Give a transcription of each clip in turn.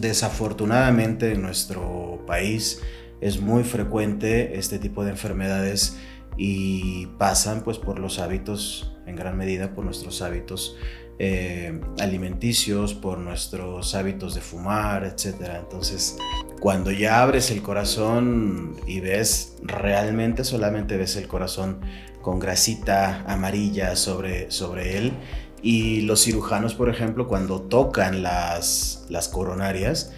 desafortunadamente en nuestro país es muy frecuente este tipo de enfermedades y pasan pues por los hábitos, en gran medida por nuestros hábitos alimenticios, por nuestros hábitos de fumar, etc. Entonces, cuando ya abres el corazón y ves, realmente solamente ves el corazón con grasita amarilla sobre él. Y los cirujanos, por ejemplo, cuando tocan las coronarias,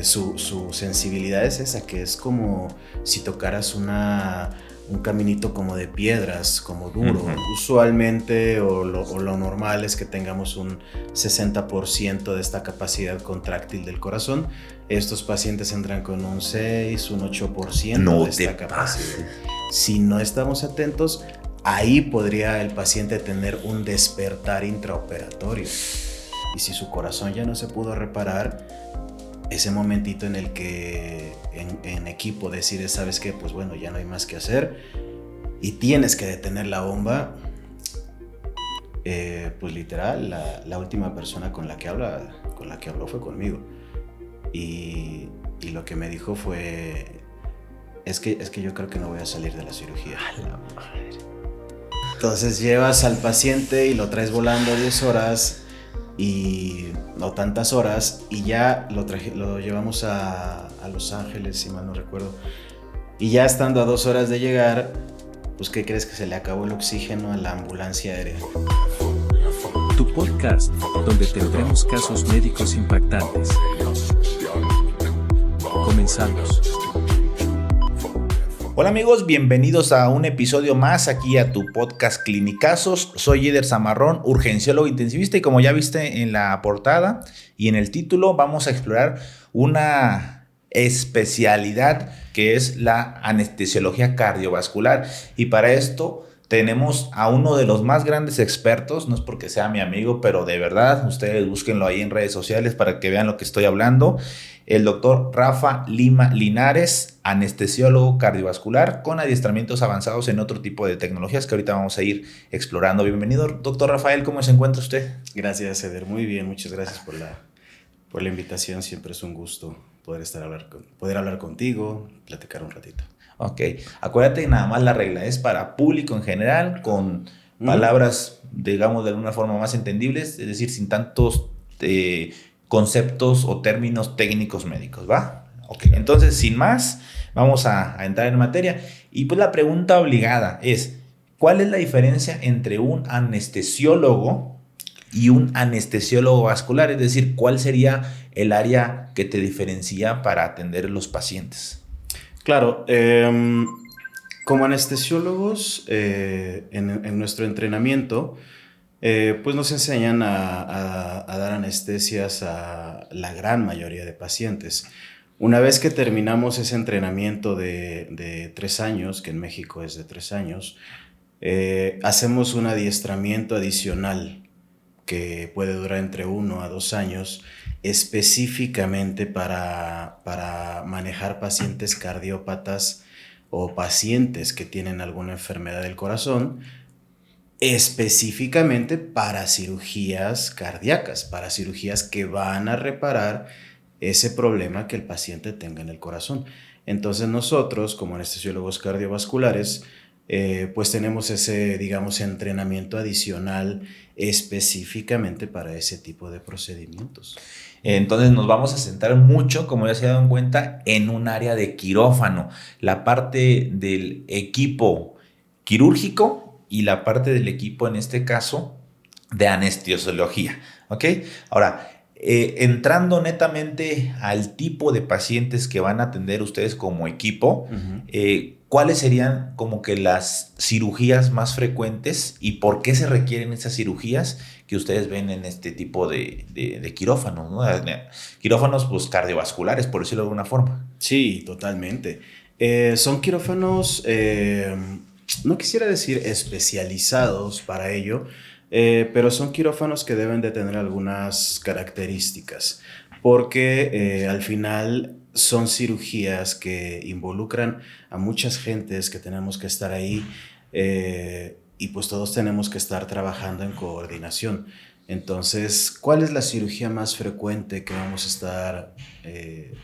su sensibilidad es esa, que es como si tocaras un caminito como de piedras, como duro. Usualmente o lo normal es que tengamos un 60% de esta capacidad contráctil del corazón. Estos pacientes entran con un 6, un 8% de esta capacidad. Si no estamos atentos, ahí podría el paciente tener un despertar intraoperatorio. Y si su corazón ya no se pudo reparar, ese momentito en el que en equipo decides, ¿sabes qué? Pues bueno, ya no hay más que hacer y tienes que detener la bomba, pues literal, la última persona con la que habló fue conmigo. Y lo que me dijo fue, es que yo creo que no voy a salir de la cirugía. A la madre. Entonces llevas al paciente y lo traes volando 10 horas y no tantas horas, y ya lo llevamos a Los Ángeles, si mal no recuerdo, y ya estando a 2 horas de llegar, pues ¿qué crees? Que se le acabó el oxígeno a la ambulancia aérea. Tu podcast, donde tendremos casos médicos impactantes. Comenzamos. Hola amigos, bienvenidos a un episodio más aquí a tu podcast Clinicazos. Soy Eder Zamarrón, urgenciólogo intensivista, y como ya viste en la portada y en el título, vamos a explorar una especialidad que es la anestesiología cardiovascular. Y para esto tenemos a uno de los más grandes expertos, no es porque sea mi amigo, pero de verdad, ustedes búsquenlo ahí en redes sociales para que vean lo que estoy hablando. El doctor Rafa Lima Linares, anestesiólogo cardiovascular con adiestramientos avanzados en otro tipo de tecnologías que ahorita vamos a ir explorando. Bienvenido, doctor Rafael, ¿cómo se encuentra usted? Gracias, Eder, muy bien, muchas gracias por la invitación. Siempre es un gusto poder hablar contigo, platicar un ratito. Ok, acuérdate que nada más la regla es para público en general, con palabras, digamos, de alguna forma más entendibles, es decir, sin tantos conceptos o términos técnicos médicos, ¿va? Ok, entonces, sin más, vamos a entrar en materia. Y pues la pregunta obligada es, ¿cuál es la diferencia entre un anestesiólogo y un anestesiólogo vascular? Es decir, ¿cuál sería el área que te diferencia para atender a los pacientes? Claro, como anestesiólogos, en nuestro entrenamiento, pues nos enseñan a dar anestesias a la gran mayoría de pacientes. Una vez que terminamos ese entrenamiento de 3 años, que en México es de 3 años, hacemos un adiestramiento adicional que puede durar entre 1 a 2 años, específicamente para manejar pacientes cardiópatas o pacientes que tienen alguna enfermedad del corazón, específicamente para cirugías cardíacas, para cirugías que van a reparar ese problema que el paciente tenga en el corazón. Entonces nosotros, como anestesiólogos cardiovasculares, pues tenemos ese, digamos, entrenamiento adicional específicamente para ese tipo de procedimientos. Entonces nos vamos a centrar mucho, como ya se han dado cuenta, en un área de quirófano, la parte del equipo quirúrgico y la parte del equipo, en este caso, de anestesiología, ¿ok? Ahora, entrando netamente al tipo de pacientes que van a atender ustedes como equipo, ¿cuáles serían como que las cirugías más frecuentes y por qué se requieren esas cirugías que ustedes ven en este tipo de quirófanos, ¿no? Quirófanos pues cardiovasculares, por decirlo de alguna forma. Sí, totalmente. Son quirófanos, no quisiera decir especializados para ello, pero son quirófanos que deben de tener algunas características, porque al final son cirugías que involucran a muchas gentes que tenemos que estar ahí, y pues todos tenemos que estar trabajando en coordinación. Entonces, ¿cuál es la cirugía más frecuente que vamos a estar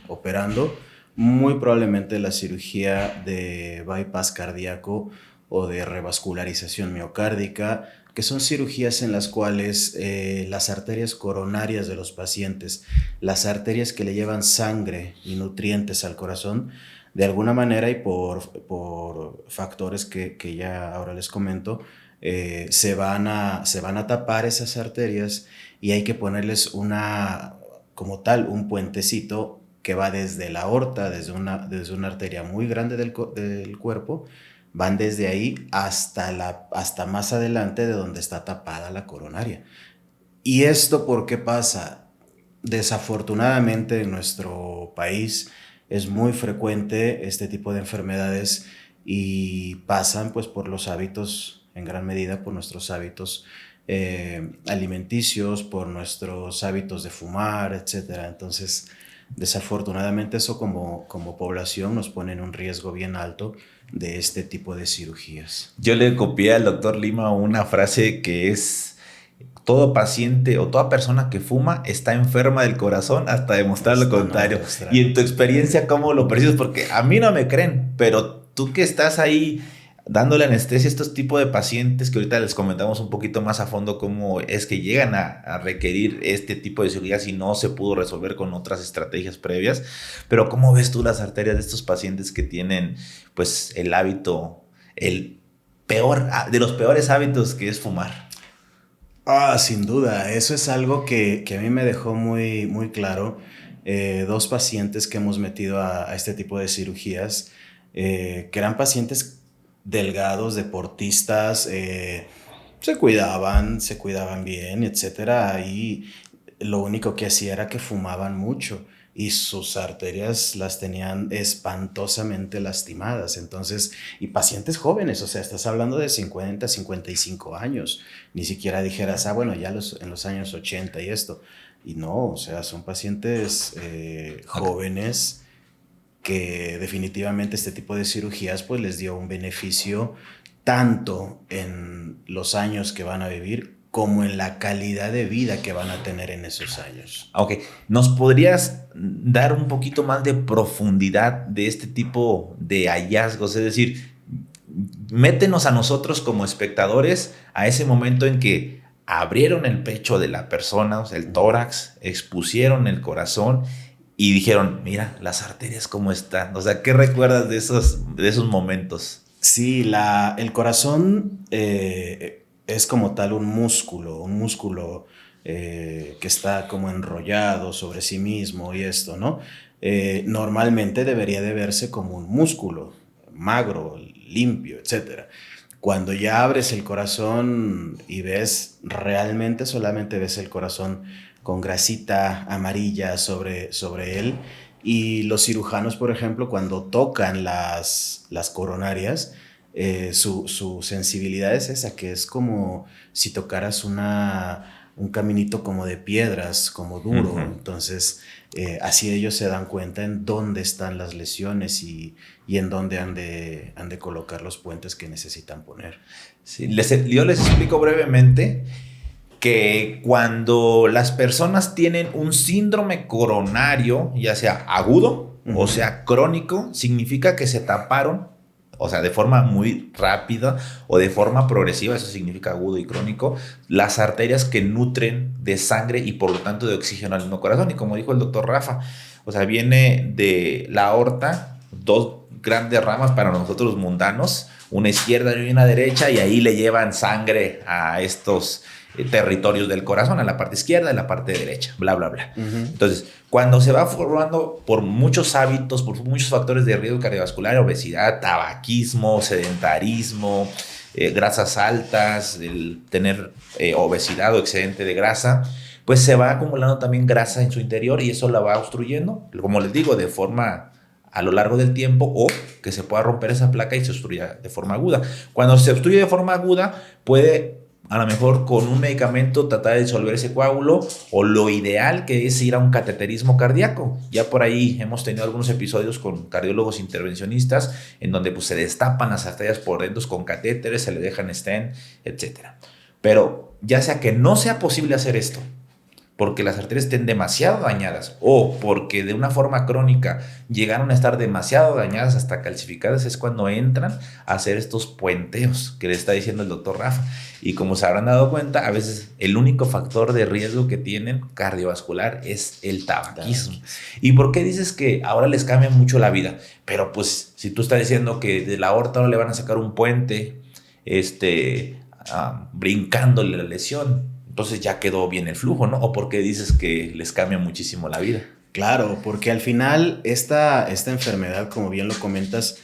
operando? Muy probablemente la cirugía de bypass cardíaco o de revascularización miocárdica, que son cirugías en las cuales las arterias coronarias de los pacientes, las arterias que le llevan sangre y nutrientes al corazón, de alguna manera y por factores que ya ahora les comento, se van a tapar esas arterias y hay que ponerles como tal, un puentecito que va desde la aorta, desde una arteria muy grande del cuerpo, van desde ahí hasta más adelante de donde está tapada la coronaria. ¿Y esto por qué pasa? Desafortunadamente en nuestro país es muy frecuente este tipo de enfermedades y pasan pues por los hábitos, en gran medida por nuestros hábitos alimenticios, por nuestros hábitos de fumar, etc. Entonces, desafortunadamente eso como población nos pone en un riesgo bien alto de este tipo de cirugías. Yo le copié al doctor Lima una frase que es: todo paciente o toda persona que fuma está enferma del corazón hasta demostrar lo contrario. Y en tu experiencia, ¿cómo lo percibes? Porque a mí no me creen, pero tú que estás ahí dándole anestesia a estos tipos de pacientes, que ahorita les comentamos un poquito más a fondo cómo es que llegan a requerir este tipo de cirugía si no se pudo resolver con otras estrategias previas. Pero ¿cómo ves tú las arterias de estos pacientes que tienen pues el hábito, el peor de los peores hábitos, que es fumar? Sin duda, eso es algo que a mí me dejó muy, muy claro. Dos pacientes que hemos metido a este tipo de cirugías, que eran pacientes delgados, deportistas, se cuidaban bien, etcétera, y lo único que hacía era que fumaban mucho y sus arterias las tenían espantosamente lastimadas. Entonces, y pacientes jóvenes, o sea, estás hablando de 50, 55 años, ni siquiera dijeras, bueno, ya en los años 80 y esto, y no, o sea, son pacientes jóvenes que definitivamente este tipo de cirugías pues les dio un beneficio tanto en los años que van a vivir como en la calidad de vida que van a tener en esos años. Ok, ¿nos podrías dar un poquito más de profundidad de este tipo de hallazgos? Es decir, métenos a nosotros como espectadores a ese momento en que abrieron el pecho de la persona, o sea, el tórax, expusieron el corazón y dijeron, mira, las arterias cómo están. O sea, ¿qué recuerdas de esos momentos? Sí, el corazón es como tal un músculo que está como enrollado sobre sí mismo y esto, ¿no? Normalmente debería de verse como un músculo magro, limpio, etc. Cuando ya abres el corazón y ves, realmente solamente ves el corazón con grasita amarilla sobre él, y los cirujanos, por ejemplo, cuando tocan las coronarias, su sensibilidad es esa, que es como si tocaras un caminito como de piedras, como duro. Uh-huh. Entonces, así ellos se dan cuenta en dónde están las lesiones y en dónde han de colocar los puentes que necesitan poner. Sí, yo les explico brevemente que cuando las personas tienen un síndrome coronario, ya sea agudo, uh-huh, o sea crónico, significa que se taparon, o sea, de forma muy rápida o de forma progresiva, eso significa agudo y crónico, las arterias que nutren de sangre y por lo tanto de oxígeno al mismo corazón. Y como dijo el doctor Rafa, o sea, viene de la aorta, dos grandes ramas para nosotros los mundanos, una izquierda y una derecha, y ahí le llevan sangre a estos territorios del corazón, a la parte izquierda y la parte derecha, bla, bla, bla. Uh-huh. Entonces, cuando se va formando por muchos hábitos, por muchos factores de riesgo cardiovascular, obesidad, tabaquismo, sedentarismo, grasas altas, el tener obesidad o excedente de grasa, pues se va acumulando también grasa en su interior y eso la va obstruyendo, como les digo, de forma a lo largo del tiempo, o que se pueda romper esa placa y se obstruya de forma aguda. Cuando se obstruye de forma aguda, puede a lo mejor con un medicamento tratar de disolver ese coágulo, o lo ideal que es ir a un cateterismo cardíaco. Ya por ahí hemos tenido algunos episodios con cardiólogos intervencionistas en donde pues se destapan las arterias por dentro con catéteres, se le dejan stent, etc. Pero ya sea que no sea posible hacer esto, porque las arterias estén demasiado dañadas o porque de una forma crónica llegaron a estar demasiado dañadas hasta calcificadas, es cuando entran a hacer estos puenteos que le está diciendo el doctor Rafa. Y como se habrán dado cuenta, a veces el único factor de riesgo que tienen cardiovascular es el tabaquismo. ¿Y por qué dices que ahora les cambia mucho la vida? Pero pues si tú estás diciendo que de la aorta ahora le van a sacar un puente, brincándole la lesión, entonces ya quedó bien el flujo, ¿no? ¿O por qué dices que les cambia muchísimo la vida? Claro, porque al final esta enfermedad, como bien lo comentas,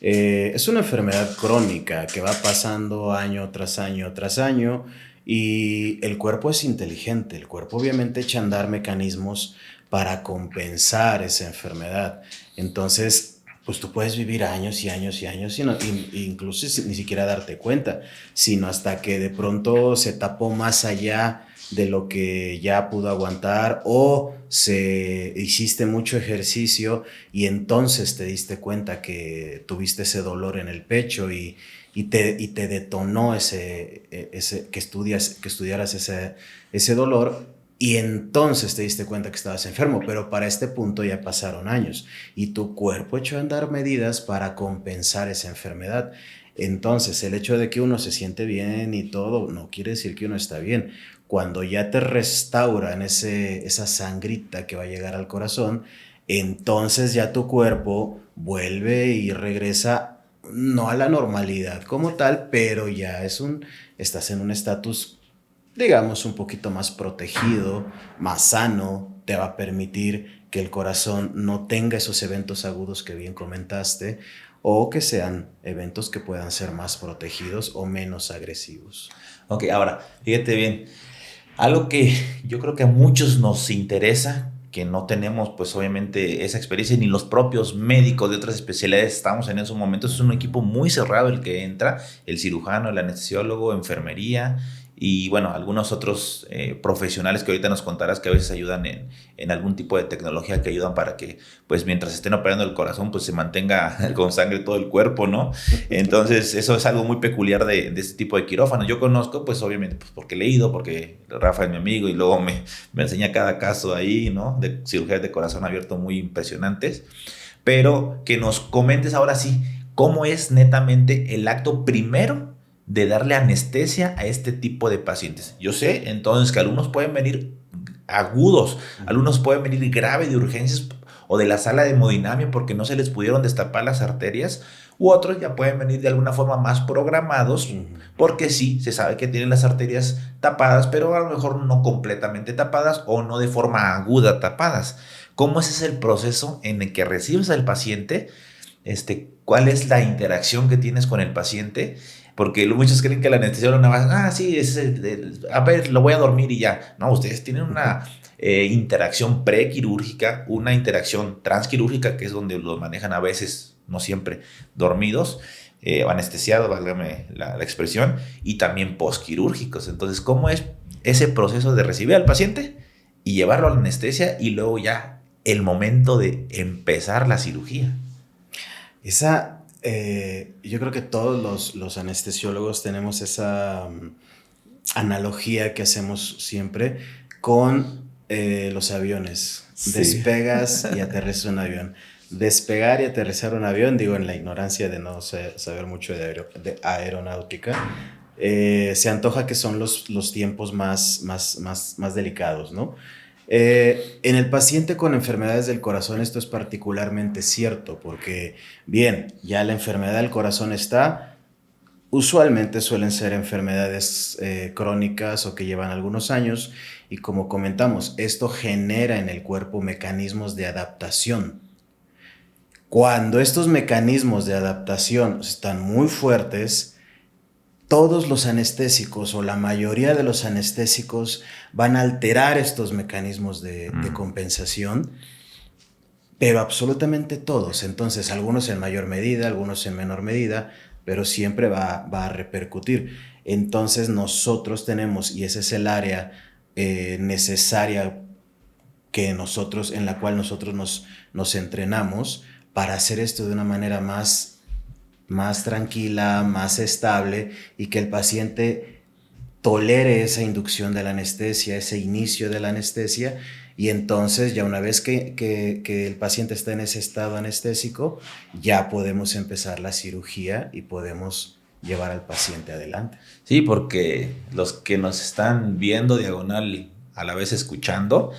es una enfermedad crónica que va pasando año tras año tras año, y el cuerpo es inteligente. El cuerpo obviamente echa a andar mecanismos para compensar esa enfermedad. Entonces, pues tú puedes vivir años y años y años y incluso ni siquiera darte cuenta, sino hasta que de pronto se tapó más allá de lo que ya pudo aguantar, o hiciste mucho ejercicio y entonces te diste cuenta que tuviste ese dolor en el pecho y te detonó que estudiaras ese dolor. Y entonces te diste cuenta que estabas enfermo, pero para este punto ya pasaron años y tu cuerpo echó a andar medidas para compensar esa enfermedad. Entonces, el hecho de que uno se siente bien y todo no quiere decir que uno está bien. Cuando ya te restauran esa sangrita que va a llegar al corazón, entonces ya tu cuerpo vuelve y regresa, no a la normalidad como tal, pero ya estás en un estatus, digamos, un poquito más protegido, más sano. Te va a permitir que el corazón no tenga esos eventos agudos que bien comentaste, o que sean eventos que puedan ser más protegidos o menos agresivos. Ok, ahora, fíjate bien, algo que yo creo que a muchos nos interesa, que no tenemos pues obviamente esa experiencia, ni los propios médicos de otras especialidades estamos en esos momentos. Es un equipo muy cerrado el que entra, el cirujano, el anestesiólogo, enfermería y bueno, algunos otros profesionales que ahorita nos contarás que a veces ayudan en algún tipo de tecnología que ayudan para que pues mientras estén operando el corazón pues se mantenga con sangre todo el cuerpo, ¿no? Entonces eso es algo muy peculiar de este tipo de quirófanos. Yo conozco pues obviamente pues, porque he leído, porque Rafa es mi amigo y luego me enseña cada caso ahí, ¿no? De cirugías de corazón abierto muy impresionantes, pero que nos comentes ahora sí cómo es netamente el acto primero de darle anestesia a este tipo de pacientes. Yo sé entonces que algunos pueden venir agudos, algunos pueden venir grave de urgencias o de la sala de hemodinamia porque no se les pudieron destapar las arterias, u otros ya pueden venir de alguna forma más programados porque sí, se sabe que tienen las arterias tapadas, pero a lo mejor no completamente tapadas o no de forma aguda tapadas. ¿Cómo es ese el proceso en el que recibes al paciente? ¿Cuál es la interacción que tienes con el paciente? Porque muchos creen que el anestesiólogo nada más, sí, a ver, lo voy a dormir y ya. No, ustedes tienen una interacción prequirúrgica, una interacción transquirúrgica, que es donde los manejan a veces, no siempre, dormidos, o anestesiados, válgame la expresión, y también posquirúrgicos. Entonces, ¿cómo es ese proceso de recibir al paciente y llevarlo a la anestesia y luego ya el momento de empezar la cirugía? Yo creo que todos los anestesiólogos tenemos esa analogía que hacemos siempre con los aviones. Sí. Despegas y aterrizas un avión. Despegar y aterrizar un avión, digo, en la ignorancia de no saber mucho de aeronáutica, se antoja que son los tiempos más delicados, ¿no? En el paciente con enfermedades del corazón esto es particularmente cierto porque, bien, ya la enfermedad del corazón está, usualmente suelen ser enfermedades crónicas o que llevan algunos años, y como comentamos, esto genera en el cuerpo mecanismos de adaptación. Cuando estos mecanismos de adaptación están muy fuertes, todos los anestésicos o la mayoría de los anestésicos van a alterar estos mecanismos de compensación, pero absolutamente todos. Entonces, algunos en mayor medida, algunos en menor medida, pero siempre va a repercutir. Entonces, nosotros tenemos, y ese es el área necesaria en la cual nosotros nos entrenamos para hacer esto de una manera más tranquila, más estable, y que el paciente tolere esa inducción de la anestesia, ese inicio de la anestesia, y entonces ya una vez que el paciente está en ese estado anestésico, ya podemos empezar la cirugía y podemos llevar al paciente adelante. Sí, porque los que nos están viendo diagonal y a la vez escuchando,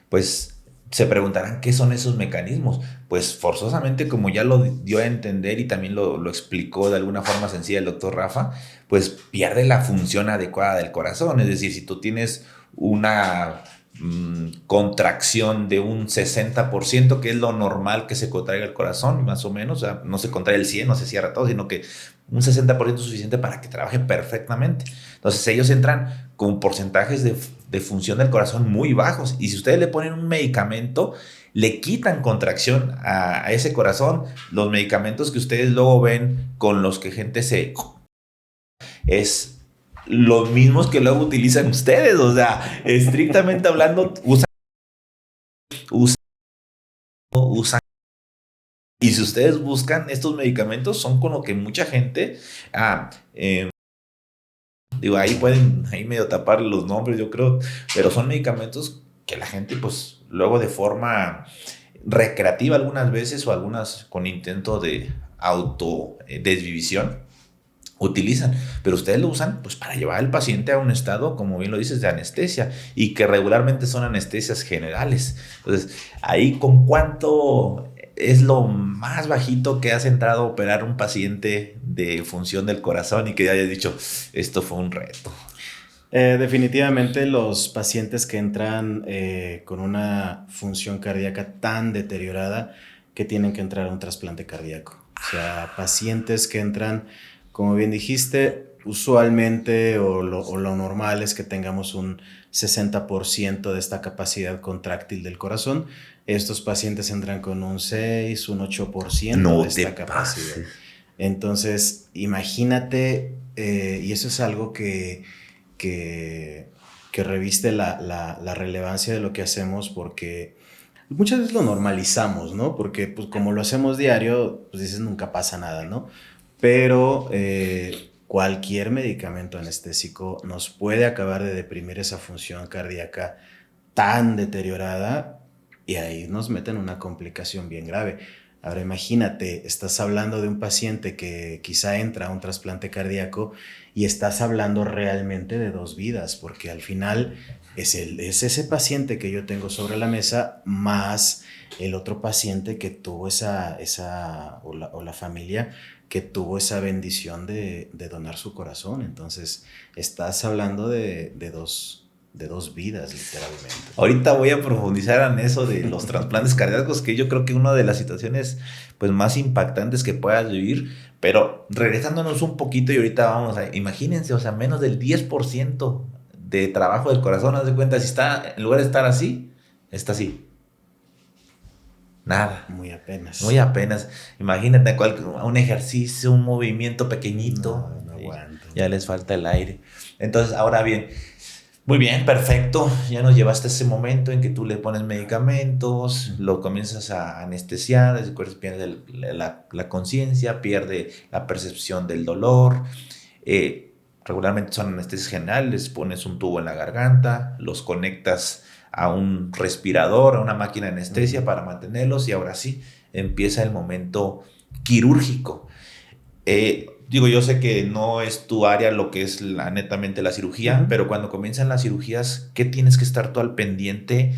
pues se preguntarán qué son esos mecanismos. Pues forzosamente, como ya lo dio a entender y también lo explicó de alguna forma sencilla el doctor Rafa, pues pierde la función adecuada del corazón. Es decir, si tú tienes una contracción de un 60%, que es lo normal que se contraiga el corazón, más o menos, o sea, no se contrae el 100, no se cierra todo, sino que un 60% es suficiente para que trabaje perfectamente. Entonces ellos entran con porcentajes de función del corazón muy bajos, y si ustedes le ponen un medicamento, le quitan contracción a ese corazón. Los medicamentos que ustedes luego ven con los que gente es los mismos que luego utilizan ustedes, o sea, estrictamente hablando, usan. Y si ustedes buscan estos medicamentos, son con lo que mucha gente, digo, ahí pueden medio tapar los nombres, yo creo, pero son medicamentos que la gente, pues, luego de forma recreativa algunas veces o algunas con intento de autodesvivisión, utilizan, pero ustedes lo usan pues para llevar al paciente a un estado, como bien lo dices, de anestesia, y que regularmente son anestesias generales. Entonces, ahí, ¿con cuánto es lo más bajito que has entrado a operar un paciente de función del corazón y que hayas dicho, esto fue un reto? Definitivamente los pacientes que entran con una función cardíaca tan deteriorada que tienen que entrar a un trasplante cardíaco. O sea, pacientes que entran, como bien dijiste, usualmente o lo normal es que tengamos un 60% de esta capacidad contráctil del corazón. Estos pacientes entran con un 6, un 8% de esta capacidad. Pases. Entonces, imagínate, y eso es algo que reviste la relevancia de lo que hacemos, porque muchas veces lo normalizamos, ¿no? Porque pues como lo hacemos diario, pues dices nunca pasa nada, ¿no? Pero cualquier medicamento anestésico nos puede acabar de deprimir esa función cardíaca tan deteriorada, y ahí nos meten una complicación bien grave. Ahora imagínate, estás hablando de un paciente que quizá entra a un trasplante cardíaco y estás hablando realmente de 2 vidas, porque al final es ese paciente que yo tengo sobre la mesa más el otro paciente que tuvo o la familia que tuvo esa bendición de donar su corazón. Entonces estás hablando de dos vidas, literalmente. Ahorita voy a profundizar en eso de los trasplantes cardíacos, que yo creo que una de las situaciones pues más impactantes que puedas vivir. Pero regresándonos un poquito, y ahorita vamos a, imagínense, o sea, menos del 10% de trabajo del corazón. Haz de cuenta, si está, en lugar de estar así, está así. Nada. Muy apenas. Muy apenas. Imagínate un ejercicio, un movimiento pequeñito. No aguanto. Ya les falta el aire. Entonces, ahora bien, muy bien, perfecto. Ya nos llevaste a ese momento en que tú le pones medicamentos, lo comienzas a anestesiar, el cuerpo pierde la conciencia, pierde la percepción del dolor. Regularmente son anestesias generales, pones un tubo en la garganta, los conectas a un respirador, a una máquina de anestesia para mantenerlos, y ahora sí empieza el momento quirúrgico. Digo, yo sé que no es tu área lo que es netamente la cirugía, pero cuando comienzan las cirugías, ¿qué tienes que estar tú al pendiente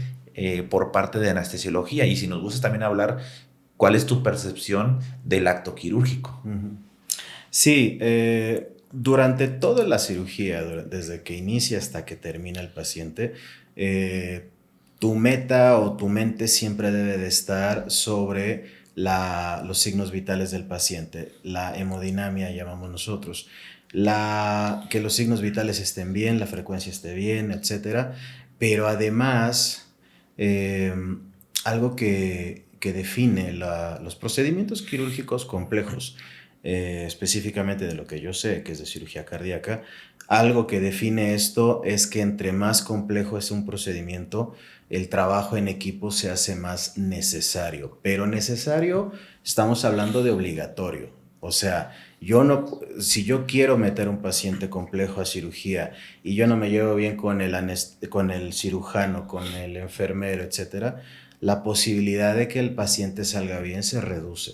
por parte de anestesiología? Y si nos gusta también hablar, ¿cuál es tu percepción del acto quirúrgico? Sí, durante toda la cirugía, desde que inicia hasta que termina el paciente, tu meta o tu mente siempre debe de estar sobre los signos vitales del paciente, la hemodinamia llamamos nosotros, que los signos vitales estén bien, la frecuencia esté bien, etcétera. Pero además, algo que define los procedimientos quirúrgicos complejos, específicamente de lo que yo sé, que es de cirugía cardíaca, algo que define esto es que entre más complejo es un procedimiento, el trabajo en equipo se hace más necesario. Pero necesario, estamos hablando de obligatorio. O sea, Si yo quiero meter un paciente complejo a cirugía y yo no me llevo bien con el cirujano, con el enfermero, etcétera, la posibilidad de que el paciente salga bien se reduce.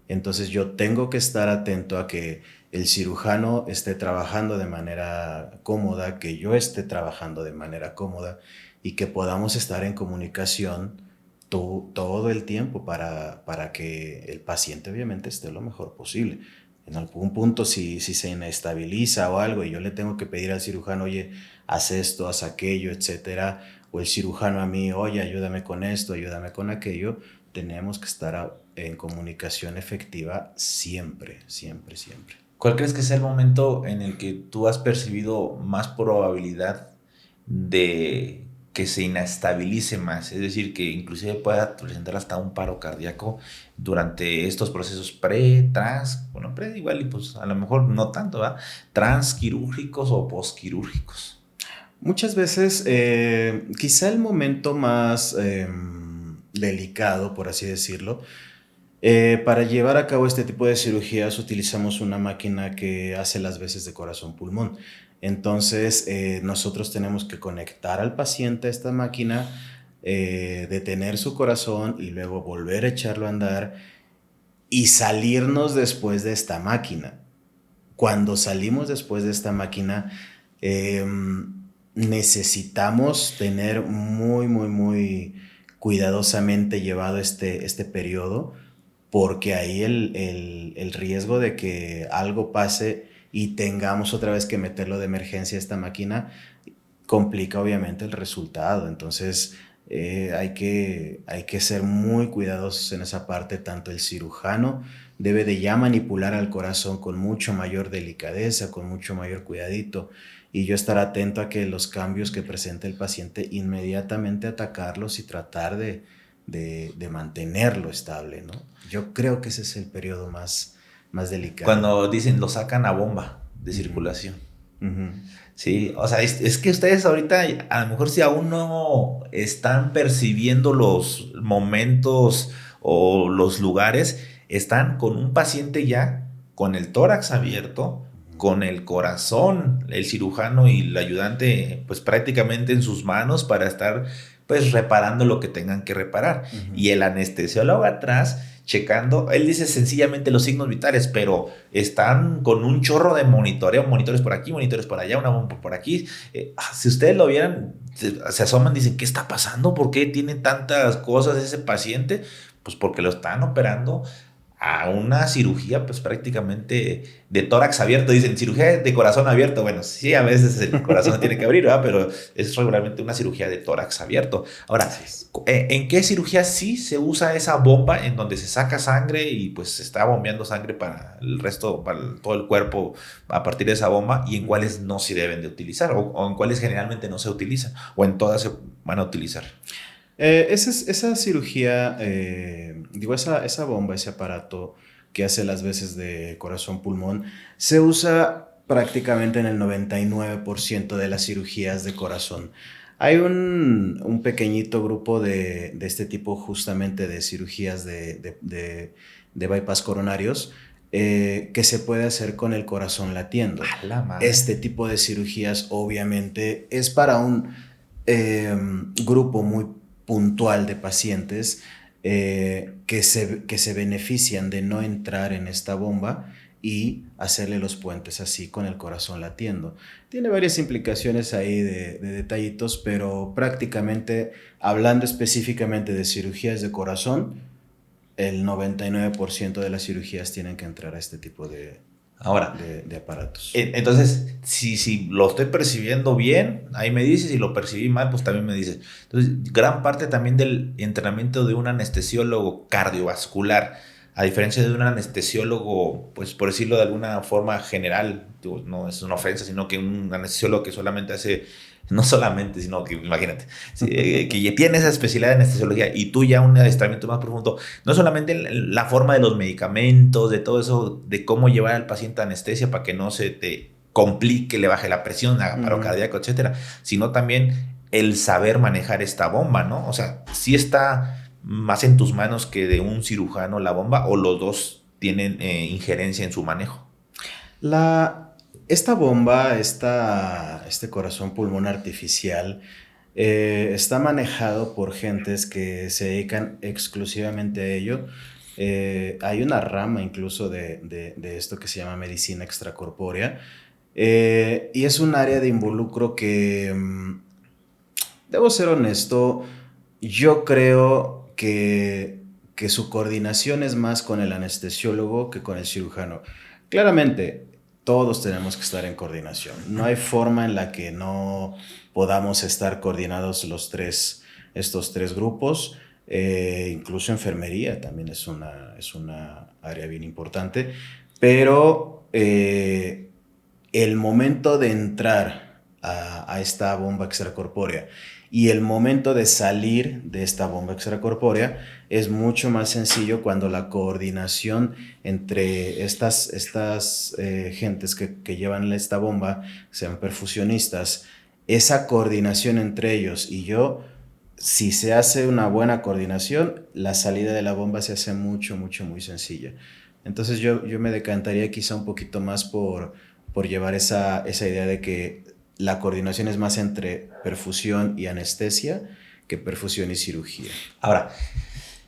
Entonces yo tengo que estar atento a que el cirujano esté trabajando de manera cómoda, que yo esté trabajando de manera cómoda y que podamos estar en comunicación todo el tiempo para que el paciente obviamente esté lo mejor posible. En algún punto si se inestabiliza o algo y yo le tengo que pedir al cirujano, oye, haz esto, haz aquello, etcétera, o el cirujano a mí, oye, ayúdame con esto, ayúdame con aquello, tenemos que estar en comunicación efectiva siempre, siempre, siempre. ¿Cuál crees que es el momento en el que tú has percibido más probabilidad de que se inestabilice más? Es decir, que inclusive pueda presentar hasta un paro cardíaco durante estos procesos pre, igual y pues a lo mejor no tanto, ¿verdad? Transquirúrgicos o posquirúrgicos. Muchas veces, quizá el momento más delicado, por así decirlo, para llevar a cabo este tipo de cirugías utilizamos una máquina que hace las veces de corazón-pulmón. Entonces, nosotros tenemos que conectar al paciente a esta máquina, detener su corazón y luego volver a echarlo a andar y salirnos después de esta máquina. Cuando salimos después de esta máquina, necesitamos tener muy, muy, muy cuidadosamente llevado este periodo, porque ahí el riesgo de que algo pase y tengamos otra vez que meterlo de emergencia a esta máquina complica obviamente el resultado. Entonces hay que ser muy cuidadosos en esa parte. Tanto el cirujano debe de ya manipular al corazón con mucho mayor delicadeza, con mucho mayor cuidadito, y yo estar atento a que los cambios que presente el paciente inmediatamente atacarlos y tratar de mantenerlo estable, ¿no? Yo creo que ese es el periodo más delicado. Cuando dicen lo sacan a bomba de circulación. Sí, o sea, es que ustedes ahorita, a lo mejor si aún no están percibiendo los momentos o los lugares, están con un paciente ya con el tórax abierto, con el corazón, el cirujano y el ayudante pues prácticamente en sus manos para estar pues reparando lo que tengan que reparar. Y el anestesiólogo atrás checando, él dice sencillamente los signos vitales, pero están con un chorro de monitoreo, monitores por aquí, monitores por allá, una bomba por aquí. Si ustedes lo vieran, se asoman, dicen, ¿qué está pasando? ¿Por qué tiene tantas cosas ese paciente? Pues porque lo están operando a una cirugía pues prácticamente de tórax abierto. Dicen cirugía de corazón abierto. Bueno, sí, a veces el corazón tiene que abrir, ¿verdad? Pero es regularmente una cirugía de tórax abierto. Ahora, ¿en qué cirugía sí se usa esa bomba en donde se saca sangre y pues se está bombeando sangre para el resto, para todo el cuerpo a partir de esa bomba? ¿Y en cuáles no se deben de utilizar? ¿O en cuáles generalmente no se utilizan? ¿O en todas se van a utilizar? Esa cirugía, esa bomba, ese aparato que hace las veces de corazón-pulmón, se usa prácticamente en el 99% de las cirugías de corazón. Hay un pequeñito grupo de este tipo justamente de cirugías de bypass coronarios que se puede hacer con el corazón latiendo. Este tipo de cirugías obviamente es para un grupo muy puntual de pacientes que se benefician de no entrar en esta bomba y hacerle los puentes así con el corazón latiendo. Tiene varias implicaciones ahí de detallitos, pero prácticamente hablando específicamente de cirugías de corazón, el 99% de las cirugías tienen que entrar a este tipo de aparatos. Entonces, si lo estoy percibiendo bien, ahí me dices, si lo percibí mal, pues también me dices. Entonces, gran parte también del entrenamiento de un anestesiólogo cardiovascular, a diferencia de un anestesiólogo, pues por decirlo de alguna forma general, no es una ofensa, sino que un anestesiólogo que solamente hace, no solamente, sino que imagínate, que tiene esa especialidad de anestesiología y tú ya un adiestramiento más profundo, no solamente la forma de los medicamentos, de todo eso, de cómo llevar al paciente a anestesia para que no se te complique, le baje la presión, haga paro cardíaco, etcétera, sino también el saber manejar esta bomba, ¿no? O sea, sí está más en tus manos que de un cirujano la bomba, o los dos tienen injerencia en su manejo. Esta bomba, este corazón pulmón artificial, está manejado por gentes que se dedican exclusivamente a ello. Hay una rama incluso de esto que se llama medicina extracorpórea, y es un área de involucro que, debo ser honesto, yo creo que su coordinación es más con el anestesiólogo que con el cirujano. Claramente, todos tenemos que estar en coordinación. No hay forma en la que no podamos estar coordinados estos tres grupos. Incluso enfermería también es una área bien importante. Pero el momento de entrar a esta bomba extracorpórea y el momento de salir de esta bomba extracorpórea es mucho más sencillo cuando la coordinación entre estas gentes que llevan esta bomba, sean perfusionistas, esa coordinación entre ellos y yo, si se hace una buena coordinación, la salida de la bomba se hace muy sencilla. Entonces yo me decantaría quizá un poquito más por llevar esa idea de que la coordinación es más entre perfusión y anestesia que perfusión y cirugía. Ahora,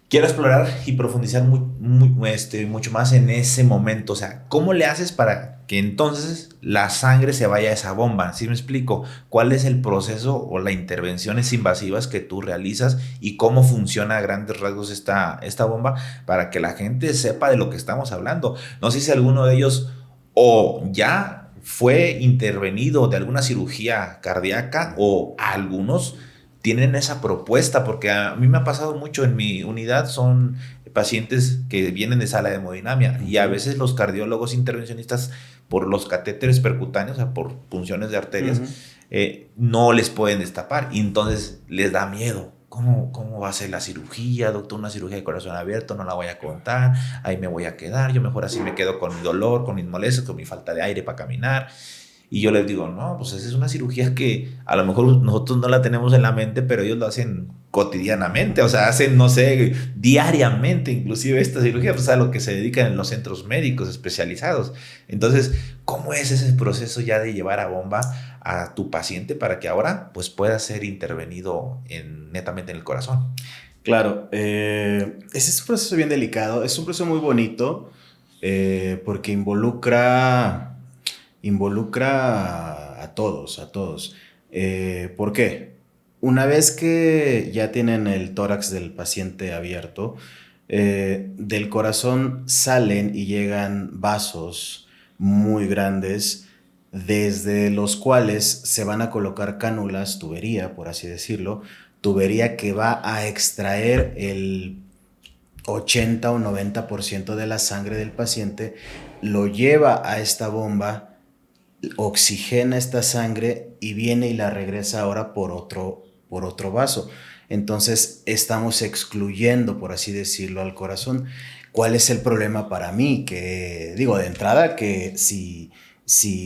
quiero explorar y profundizar mucho más en ese momento. O sea, ¿cómo le haces para que entonces la sangre se vaya a esa bomba? ¿Sí me explico? ¿Cuál es el proceso o las intervenciones invasivas que tú realizas y cómo funciona a grandes rasgos esta bomba para que la gente sepa de lo que estamos hablando? No sé si alguno de ellos o ya fue intervenido de alguna cirugía cardíaca o algunos tienen esa propuesta, porque a mí me ha pasado mucho en mi unidad, son pacientes que vienen de sala de hemodinamia y a veces los cardiólogos intervencionistas por los catéteres percutáneos, o sea, por punciones de arterias, no les pueden destapar y entonces les da miedo. ¿Cómo va a ser la cirugía, doctor? Una cirugía de corazón abierto, no la voy a contar, ahí me voy a quedar, yo mejor así me quedo con mi dolor, con mis molestias, con mi falta de aire para caminar. Y yo les digo, no, pues esa es una cirugía que a lo mejor nosotros no la tenemos en la mente, pero ellos lo hacen cotidianamente, o sea, hacen, no sé, diariamente, inclusive esta cirugía, pues a lo que se dedican en los centros médicos especializados. Entonces, ¿cómo es ese proceso ya de llevar a bomba a tu paciente para que ahora pues pueda ser intervenido netamente en el corazón? Claro, ese es un proceso bien delicado, es un proceso muy bonito porque involucra a todos. ¿Por qué? Una vez que ya tienen el tórax del paciente abierto, del corazón salen y llegan vasos muy grandes, desde los cuales se van a colocar cánulas, tubería, por así decirlo, tubería que va a extraer el 80 o 90% de la sangre del paciente, lo lleva a esta bomba, oxigena esta sangre y viene y la regresa ahora por otro vaso. Entonces estamos excluyendo, por así decirlo, al corazón. ¿Cuál es el problema para mí? Que digo, de entrada, que si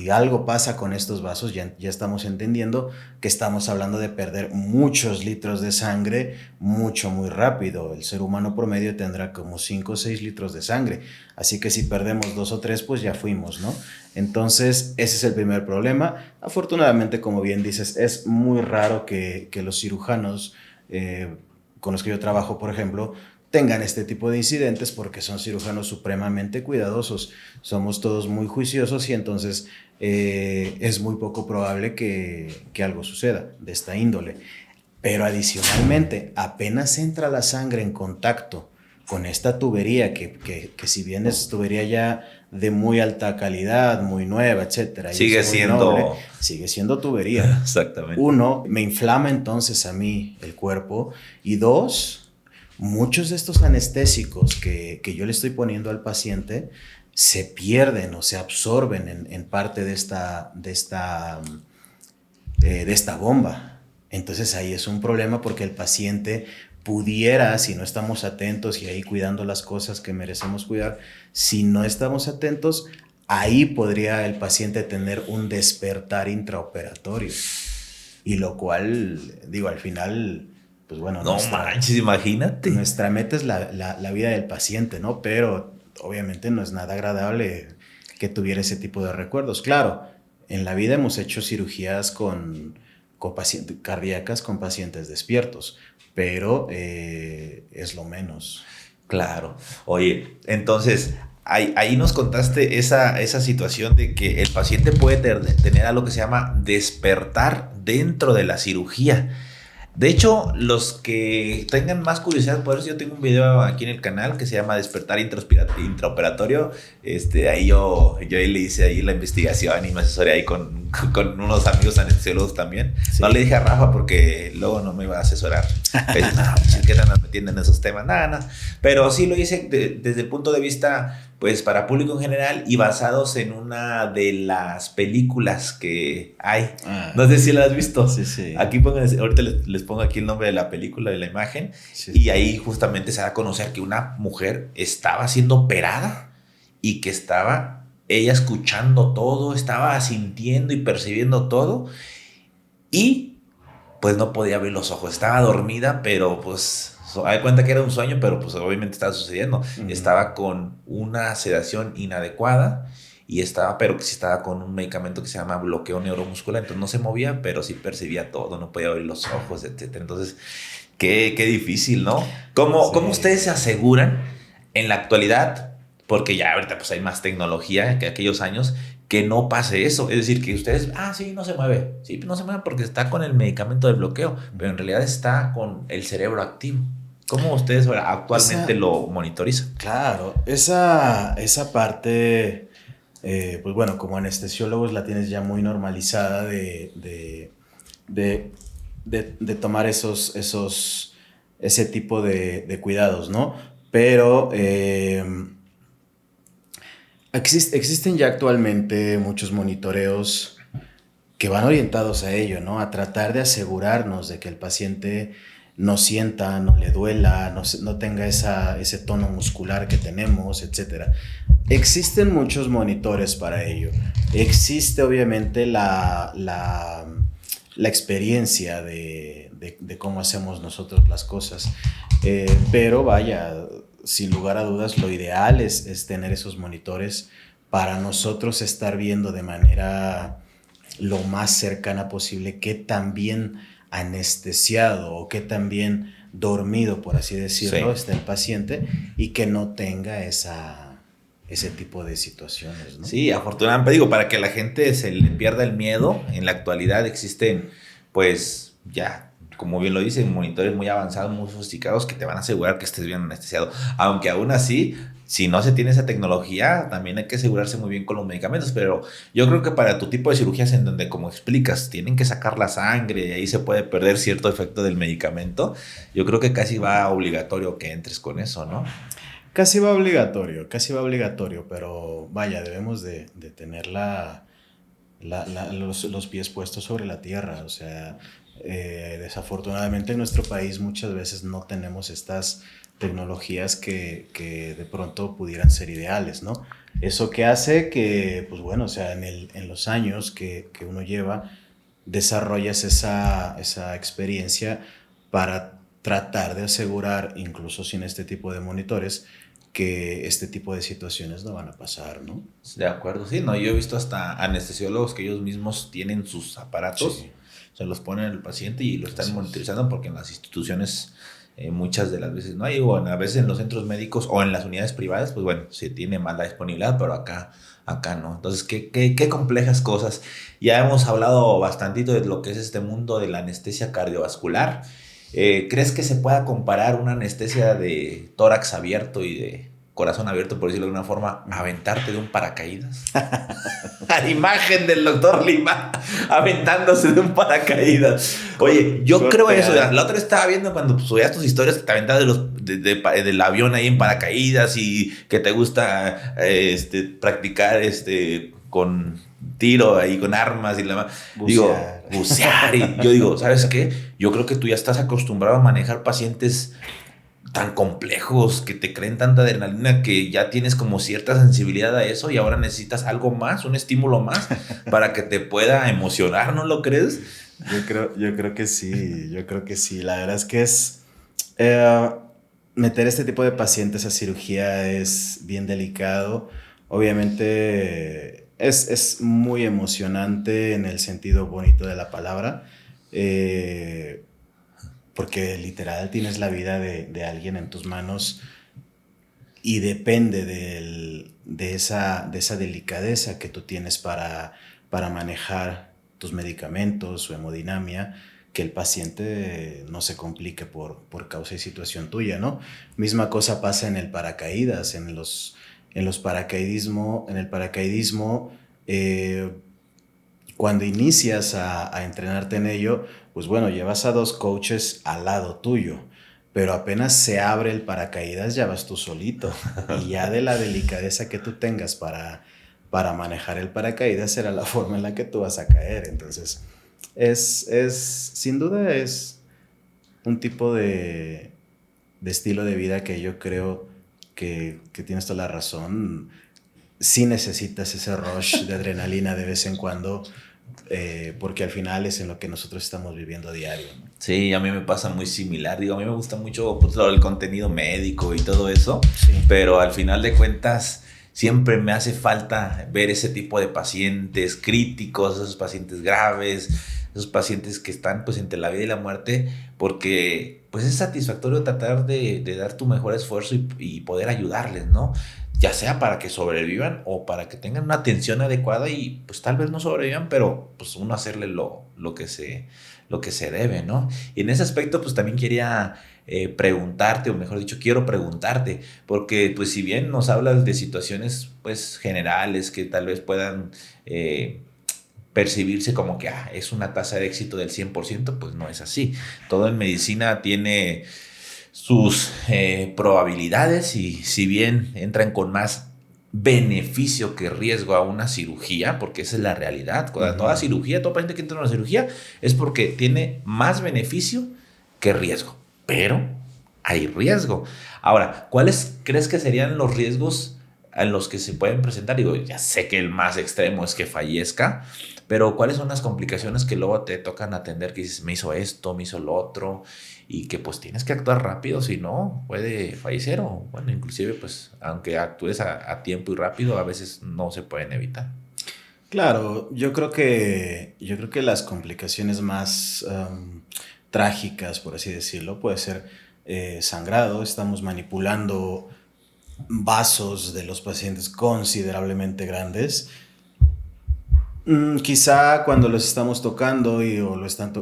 algo pasa con estos vasos, ya estamos entendiendo que estamos hablando de perder muchos litros de sangre muy rápido. El ser humano promedio tendrá como 5 o 6 litros de sangre. Así que si perdemos 2 o 3, pues ya fuimos, ¿no? Entonces, ese es el primer problema. Afortunadamente, como bien dices, es muy raro que los cirujanos con los que yo trabajo, por ejemplo, tengan este tipo de incidentes porque son cirujanos supremamente cuidadosos. Somos todos muy juiciosos y entonces es muy poco probable que algo suceda de esta índole. Pero adicionalmente, apenas entra la sangre en contacto con esta tubería, que si bien es tubería ya de muy alta calidad, muy nueva, etcétera, sigue siendo tubería. Exactamente. 1, me inflama entonces a mí el cuerpo, y 2, muchos de estos anestésicos que yo le estoy poniendo al paciente se pierden o se absorben en parte de esta bomba. Entonces ahí es un problema porque el paciente pudiera, si no estamos atentos y ahí cuidando las cosas que merecemos cuidar, si no estamos atentos, ahí podría el paciente tener un despertar intraoperatorio. Y lo cual, digo, al final, pues bueno. No manches, imagínate. Nuestra meta es la vida del paciente, ¿no? Pero obviamente no es nada agradable que tuviera ese tipo de recuerdos. Claro, en la vida hemos hecho cirugías con pacientes cardíacas con pacientes despiertos, pero es lo menos. Claro. Oye, entonces, ahí nos contaste esa situación de que el paciente puede tener algo que se llama despertar dentro de la cirugía. De hecho, los que tengan más curiosidad, por eso yo tengo un video aquí en el canal que se llama Despertar Intraoperatorio. Ahí yo le hice ahí la investigación y me asesoré ahí con unos amigos anestesiólogos también. Sí. No le dije a Rafa porque luego no me iba a asesorar. Pero, no, ¿qué están metiendo en esos temas? Nada. Pero sí lo hice desde el punto de vista, pues, para público en general y basados en una de las películas que hay. No sé si la has visto. Sí. Aquí ahorita les pongo aquí el nombre de la película, de la imagen. Sí. Y ahí justamente se da a conocer que una mujer estaba siendo operada y que estaba ella escuchando todo, estaba sintiendo y percibiendo todo y pues no podía abrir los ojos, estaba dormida, pero pues hay cuenta que era un sueño, pero pues obviamente estaba sucediendo. Estaba con una sedación inadecuada y pero que sí estaba con un medicamento que se llama bloqueo neuromuscular, entonces no se movía, pero sí percibía todo, no podía abrir los ojos, etc. Entonces, qué difícil, ¿no? ¿Cómo ustedes se aseguran en la actualidad? Porque ya ahorita pues hay más tecnología que aquellos años, que no pase eso. Es decir, que ustedes, sí, no se mueve. Sí, no se mueve porque está con el medicamento del bloqueo, pero en realidad está con el cerebro activo. ¿Cómo ustedes actualmente lo monitorizan? Claro, esa parte, pues bueno, como anestesiólogos la tienes ya muy normalizada de tomar ese tipo de cuidados, ¿no? Pero existen ya actualmente muchos monitoreos que van orientados a ello, ¿no? A tratar de asegurarnos de que el paciente no sienta, no le duela, no tenga ese tono muscular que tenemos, etc. Existen muchos monitores para ello. Existe obviamente la experiencia de cómo hacemos nosotros las cosas, pero vaya, sin lugar a dudas, lo ideal es tener esos monitores para nosotros estar viendo de manera lo más cercana posible qué tan bien anestesiado o qué tan bien dormido, por así decirlo, está el paciente y que no tenga ese tipo de situaciones, ¿no? Sí, afortunadamente, digo, para que la gente se le pierda el miedo, en la actualidad existen, pues, ya, como bien lo dicen, monitores muy avanzados, muy sofisticados que te van a asegurar que estés bien anestesiado. Aunque aún así, si no se tiene esa tecnología, también hay que asegurarse muy bien con los medicamentos. Pero yo creo que para tu tipo de cirugías en donde, como explicas, tienen que sacar la sangre y ahí se puede perder cierto efecto del medicamento, yo creo que casi va obligatorio que entres con eso, ¿no? Casi va obligatorio, pero vaya, debemos de tener los pies puestos sobre la tierra. O sea, desafortunadamente en nuestro país muchas veces no tenemos estas tecnologías que de pronto pudieran ser ideales, ¿no? Eso que hace que, pues bueno, o sea, en los años que uno lleva, desarrollas esa experiencia para tratar de asegurar, incluso sin este tipo de monitores, que este tipo de situaciones no van a pasar, ¿no? De acuerdo, sí, no, yo he visto hasta anestesiólogos que ellos mismos tienen sus aparatos, sí, se los ponen al paciente y lo están monitorizando porque en las instituciones muchas de las veces no hay, o a veces en los centros médicos o en las unidades privadas, pues bueno, se tiene más la disponibilidad, pero acá no. Entonces, qué complejas cosas. Ya hemos hablado bastantito de lo que es este mundo de la anestesia cardiovascular. ¿Crees que se pueda comparar una anestesia de tórax abierto y de corazón abierto, por decirlo de alguna forma, aventarte de un paracaídas? La imagen del doctor Lima aventándose de un paracaídas. Oye, yo creo eso. La otra estaba viendo cuando subías tus historias que te aventabas del avión ahí en paracaídas y que te gusta practicar con tiro ahí, con armas y la más. Bucear. Y yo digo, ¿sabes qué? Yo creo que tú ya estás acostumbrado a manejar pacientes tan complejos que te creen tanta adrenalina que ya tienes como cierta sensibilidad a eso y ahora necesitas algo más, un estímulo más para que te pueda emocionar, ¿no lo crees? Yo creo que sí. La verdad es que meter este tipo de pacientes a cirugía es bien delicado Obviamente es muy emocionante en el sentido bonito de la palabra, porque literal tienes la vida de alguien en tus manos y depende de esa delicadeza que tú tienes para manejar tus medicamentos, su hemodinamia, que el paciente no se complique por causa y situación tuya, ¿no? Misma cosa pasa en el paracaídas, en el paracaidismo, cuando inicias a entrenarte en ello, pues bueno, llevas a 2 coaches al lado tuyo, pero apenas se abre el paracaídas ya vas tú solito, y ya de la delicadeza que tú tengas para manejar el paracaídas será la forma en la que tú vas a caer. Entonces sin duda es un tipo de estilo de vida que yo creo que tienes toda la razón. Sí necesitas ese rush de adrenalina de vez en cuando, porque al final es en lo que nosotros estamos viviendo a diario, ¿no? Sí, a mí me pasa muy similar. Digo, a mí me gusta mucho pues, todo el contenido médico y todo eso, Sí. pero al final de cuentas siempre me hace falta ver ese tipo de pacientes críticos, esos pacientes graves, esos pacientes que están pues entre la vida y la muerte, porque pues es satisfactorio tratar de dar tu mejor esfuerzo y poder ayudarles, ¿no? Ya sea para que sobrevivan o para que tengan una atención adecuada y pues tal vez no sobrevivan, pero pues uno hacerle lo que se debe, ¿no? Y en ese aspecto pues también quería preguntarte, o mejor dicho, quiero preguntarte, porque pues si bien nos hablas de situaciones pues generales que tal vez puedan percibirse como que es una tasa de éxito del 100%, pues no es así. Todo en medicina tiene sus probabilidades y si bien entran con más beneficio que riesgo a una cirugía, porque esa es la realidad, toda cirugía, toda paciente que entra en una cirugía es porque tiene más beneficio que riesgo, pero hay riesgo. Ahora, ¿cuáles crees que serían los riesgos en los que se pueden presentar? Digo, ya sé que el más extremo es que fallezca, pero ¿cuáles son las complicaciones que luego te tocan atender? Que dices, me hizo esto, me hizo lo otro, y que pues tienes que actuar rápido, si no puede fallecer, o bueno, inclusive pues aunque actúes a tiempo y rápido, a veces no se pueden evitar. Claro, yo creo que las complicaciones más trágicas, por así decirlo, puede ser sangrado. Estamos manipulando vasos de los pacientes considerablemente grandes. Quizá cuando los estamos tocando o están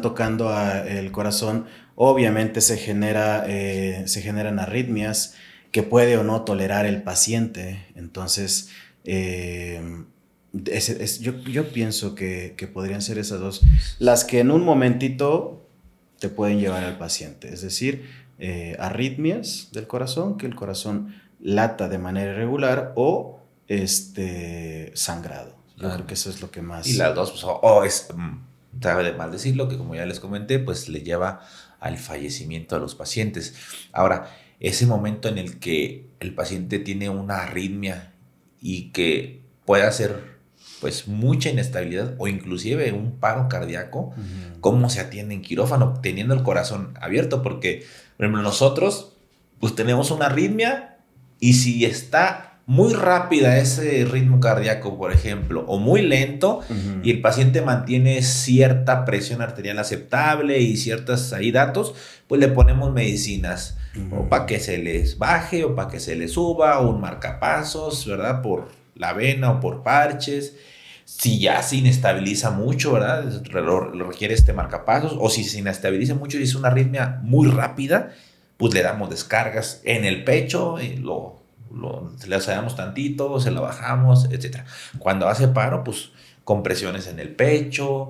tocando el corazón, obviamente se generan arritmias que puede o no tolerar el paciente. Entonces, yo pienso que podrían ser esas dos las que en un momentito te pueden llevar al paciente. Es decir, arritmias del corazón, que el corazón lata de manera irregular, o sangrado. Yo creo que eso es lo que más... Y las dos, pues, sabe de mal decirlo, que como ya les comenté, pues le lleva al fallecimiento a los pacientes. Ahora, ese momento en el que el paciente tiene una arritmia y que puede hacer pues mucha inestabilidad o inclusive un paro cardíaco, ¿cómo se atiende en quirófano teniendo el corazón abierto? Porque, por ejemplo, nosotros pues tenemos una arritmia y si está muy rápida ese ritmo cardíaco, por ejemplo, o muy lento, y el paciente mantiene cierta presión arterial aceptable y ciertos ahí datos, pues le ponemos medicinas, o para que se les baje, o para que se les suba, o un marcapasos, ¿verdad? Por la vena o por parches. Si ya se inestabiliza mucho, ¿verdad? Lo requiere este marcapasos, o si se inestabiliza mucho y es una arritmia muy rápida, pues le damos descargas en el pecho, le damos tantito, se lo bajamos, etc. Cuando hace paro, pues compresiones en el pecho,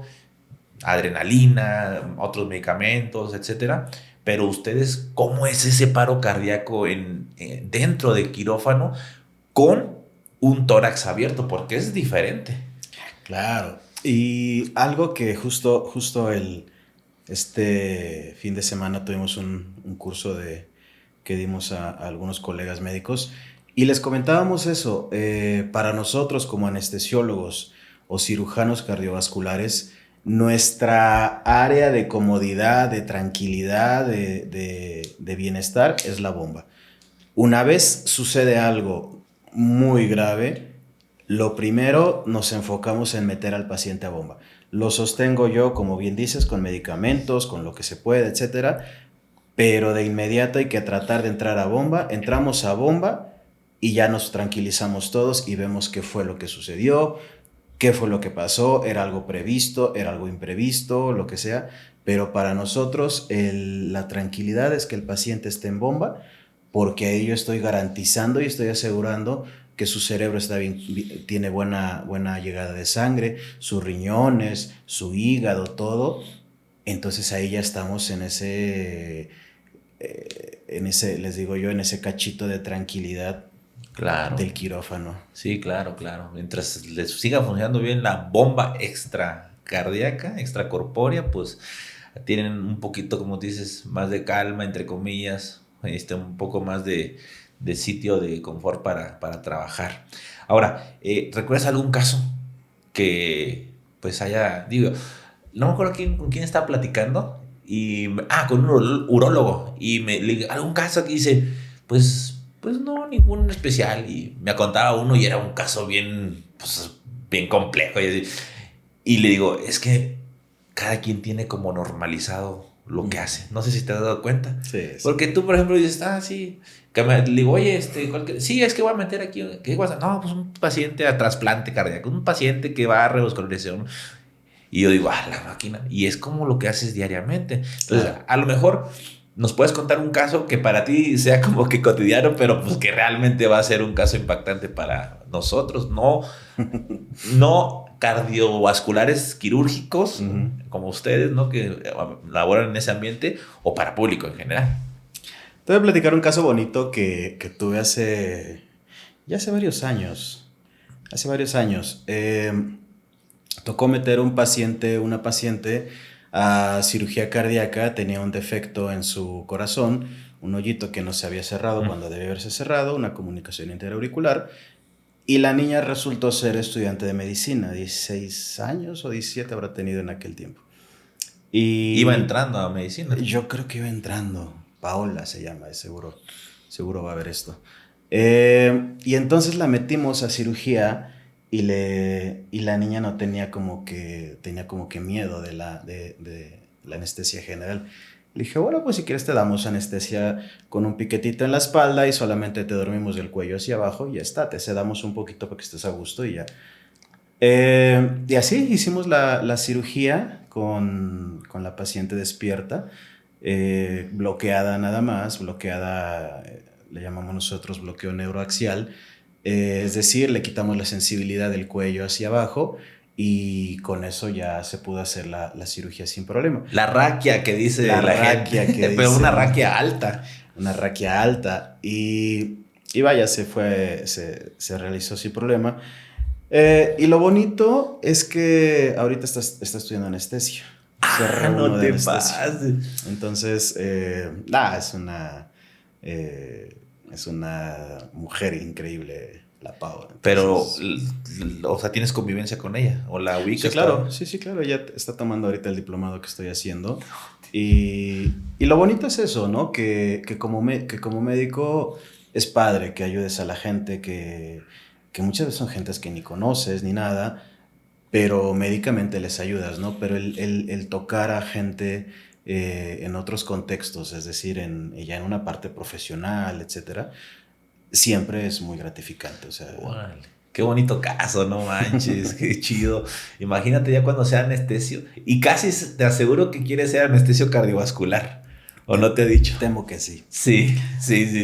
adrenalina, otros medicamentos, etc. Pero ustedes, ¿cómo es ese paro cardíaco dentro del quirófano con un tórax abierto? Porque es diferente. Claro. Y algo que justo este fin de semana tuvimos un curso que dimos a algunos colegas médicos y les comentábamos eso. Para nosotros como anestesiólogos o cirujanos cardiovasculares, nuestra área de comodidad, de tranquilidad, de bienestar es la bomba. Una vez sucede algo muy grave, lo primero nos enfocamos en meter al paciente a bomba. Lo sostengo yo, como bien dices, con medicamentos, con lo que se puede, etcétera, pero de inmediato hay que tratar de entrar a bomba. Entramos a bomba y ya nos tranquilizamos todos y vemos qué fue lo que sucedió, qué fue lo que pasó, era algo previsto, era algo imprevisto, lo que sea, pero para nosotros la tranquilidad es que el paciente esté en bomba, porque ahí yo estoy garantizando y estoy asegurando que su cerebro está bien, tiene buena llegada de sangre, sus riñones, su hígado, todo. Entonces ahí ya estamos en ese, les digo yo, en ese cachito de tranquilidad. Claro. Del quirófano. Sí, claro. Mientras les siga funcionando bien la bomba extracardíaca, extracorpórea, pues tienen un poquito, como dices, más de calma, entre comillas, un poco más de sitio de confort para trabajar. Ahora, ¿recuerdas algún caso que pues haya, digo, no me acuerdo con quién estaba platicando, con un urólogo, y le digo, algún caso que dice, pues no, ningún especial, y me contaba uno y era un caso bien complejo, y le digo, es que cada quien tiene como normalizado lo que hace. No sé si te has dado cuenta. Sí. Porque tú, por ejemplo, dices, sí. Le digo, oye, sí, es que voy a meter aquí. ¿Qué vas a? No, pues un paciente a trasplante cardíaco, un paciente que va a revascularización. Y yo digo, la máquina. Y es como lo que haces diariamente. Entonces, a lo mejor nos puedes contar un caso que para ti sea como que cotidiano, pero pues que realmente va a ser un caso impactante para nosotros. No cardiovasculares quirúrgicos, como ustedes, ¿no? Que laboran en ese ambiente, o para público en general. Te voy a platicar un caso bonito que tuve hace varios años. Tocó meter una paciente a cirugía cardíaca. Tenía un defecto en su corazón, un hoyito que no se había cerrado cuando debía haberse cerrado, una comunicación interauricular. Y la niña resultó ser estudiante de medicina, 16 años o 17 habrá tenido en aquel tiempo. Iba entrando a medicina. Yo creo que iba entrando. Paola se llama, seguro va a ver esto. Y entonces la metimos a cirugía y la niña no tenía como que miedo de la anestesia general. Le dije, bueno, pues si quieres te damos anestesia con un piquetito en la espalda y solamente te dormimos del cuello hacia abajo y ya está, te sedamos un poquito para que estés a gusto y ya. Y así hicimos la cirugía con la paciente despierta, bloqueada nada más, le llamamos nosotros bloqueo neuroaxial, es decir, le quitamos la sensibilidad del cuello hacia abajo. Y con eso ya se pudo hacer la cirugía sin problema. La raquia que dice la raquia gente. Pero una raquia alta. Una raquia alta. Y vaya, se realizó sin problema. Y lo bonito es que ahorita está estudiando anestesia. No te pases. Entonces, es una mujer increíble. La Pau. Entonces, pero, o sea, ¿tienes convivencia con ella? ¿O la ubicas? Sí, claro. Sí, claro. Ella está tomando ahorita el diplomado que estoy haciendo. Y lo bonito es eso, ¿no? Que como médico es padre que ayudes a la gente que muchas veces son gentes que ni conoces ni nada, pero médicamente les ayudas, ¿no? Pero el tocar a gente en otros contextos, es decir, ya en una parte profesional, etcétera, siempre es muy gratificante, o sea. Vale. Qué bonito caso, no manches, qué chido. Imagínate ya cuando sea anestesio, y casi te aseguro que quiere ser anestesio cardiovascular, ¿o no te he dicho? Temo que sí. Sí.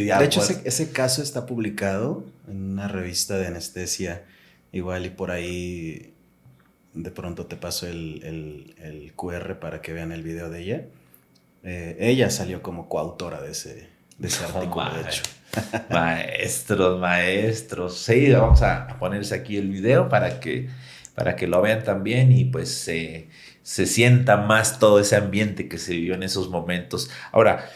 Ya, de hecho, ese caso está publicado en una revista de anestesia, igual, y por ahí de pronto te paso el QR para que vean el video de ella. Ella salió como coautora de ese artículo, de hecho. Maestros. Sí, vamos a ponerse aquí el video para que lo vean también y pues se sienta más todo ese ambiente que se vivió en esos momentos. Ahora,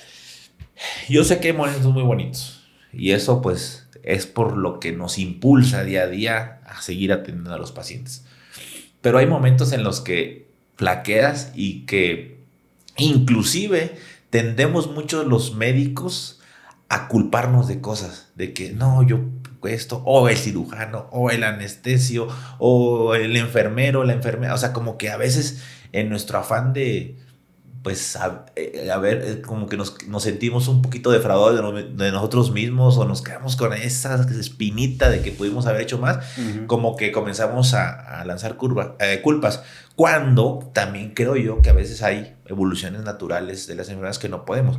yo sé que hay momentos muy bonitos y eso pues es por lo que nos impulsa día a día a seguir atendiendo a los pacientes. Pero hay momentos en los que flaqueas y que inclusive tendemos mucho los médicos a culparnos de cosas, de que no, yo esto, o el cirujano, o el anestesio, o el enfermero, la enfermera, o sea, como que a veces en nuestro afán de, pues, a ver, como que nos sentimos un poquito defraudados de nosotros mismos, o nos quedamos con esa espinita de que pudimos haber hecho más, como que comenzamos a lanzar culpas, cuando también creo yo que a veces hay evoluciones naturales de las enfermedades que no podemos.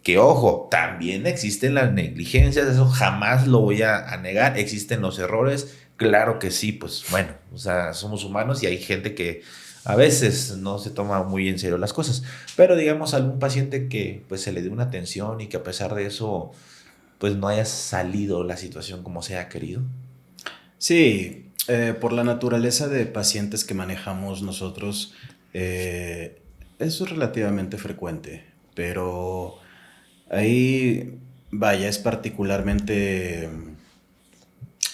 Que ojo, también existen las negligencias, eso jamás lo voy a negar, existen los errores, claro que sí, pues bueno, o sea, somos humanos y hay gente que a veces no se toma muy en serio las cosas, pero digamos algún paciente que pues se le dé una atención y que a pesar de eso pues no haya salido la situación como se ha querido. Sí, por la naturaleza de pacientes que manejamos nosotros, eso es relativamente frecuente, pero ahí, vaya, es particularmente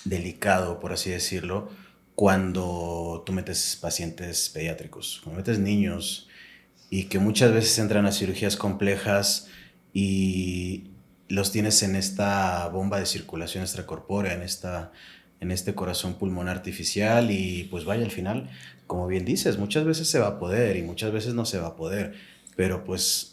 delicado, por así decirlo, cuando tú metes pacientes pediátricos, cuando metes niños y que muchas veces entran a cirugías complejas y los tienes en esta bomba de circulación extracorpórea, en este corazón pulmonar artificial y pues vaya, al final, como bien dices, muchas veces se va a poder y muchas veces no se va a poder, pero pues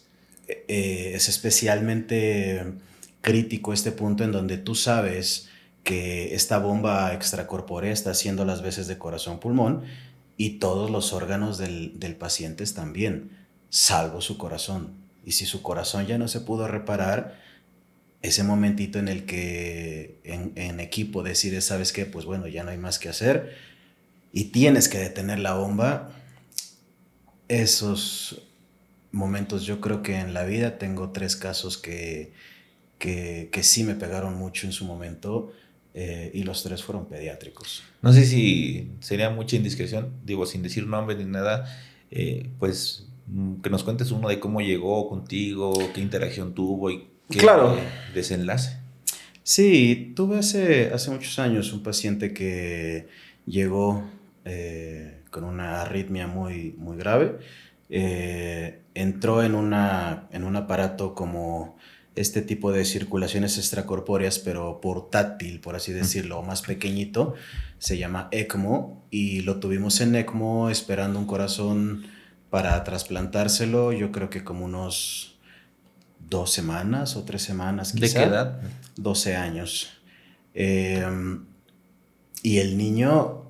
es especialmente crítico este punto en donde tú sabes que esta bomba extracorpórea está haciendo las veces de corazón-pulmón y todos los órganos del paciente están bien, salvo su corazón. Y si su corazón ya no se pudo reparar, ese momentito en el que en equipo decides, ¿sabes qué? Pues bueno, ya no hay más que hacer y tienes que detener la bomba. Esos momentos, yo creo que en la vida tengo 3 casos que sí me pegaron mucho en su momento y los 3 fueron pediátricos. No sé si sería mucha indiscreción, digo, sin decir nombre ni nada, pues que nos cuentes uno de cómo llegó contigo, qué interacción tuvo y qué Claro. Desenlace. Sí, tuve hace muchos años un paciente que llegó con una arritmia muy, muy grave. Entró en un aparato como este tipo de circulaciones extracorpóreas, pero portátil, por así decirlo, más pequeñito. Se llama ECMO y lo tuvimos en ECMO esperando un corazón para trasplantárselo. Yo creo que como unos 2 semanas o 3 semanas quizá. ¿De qué edad? 12 años. Y el niño,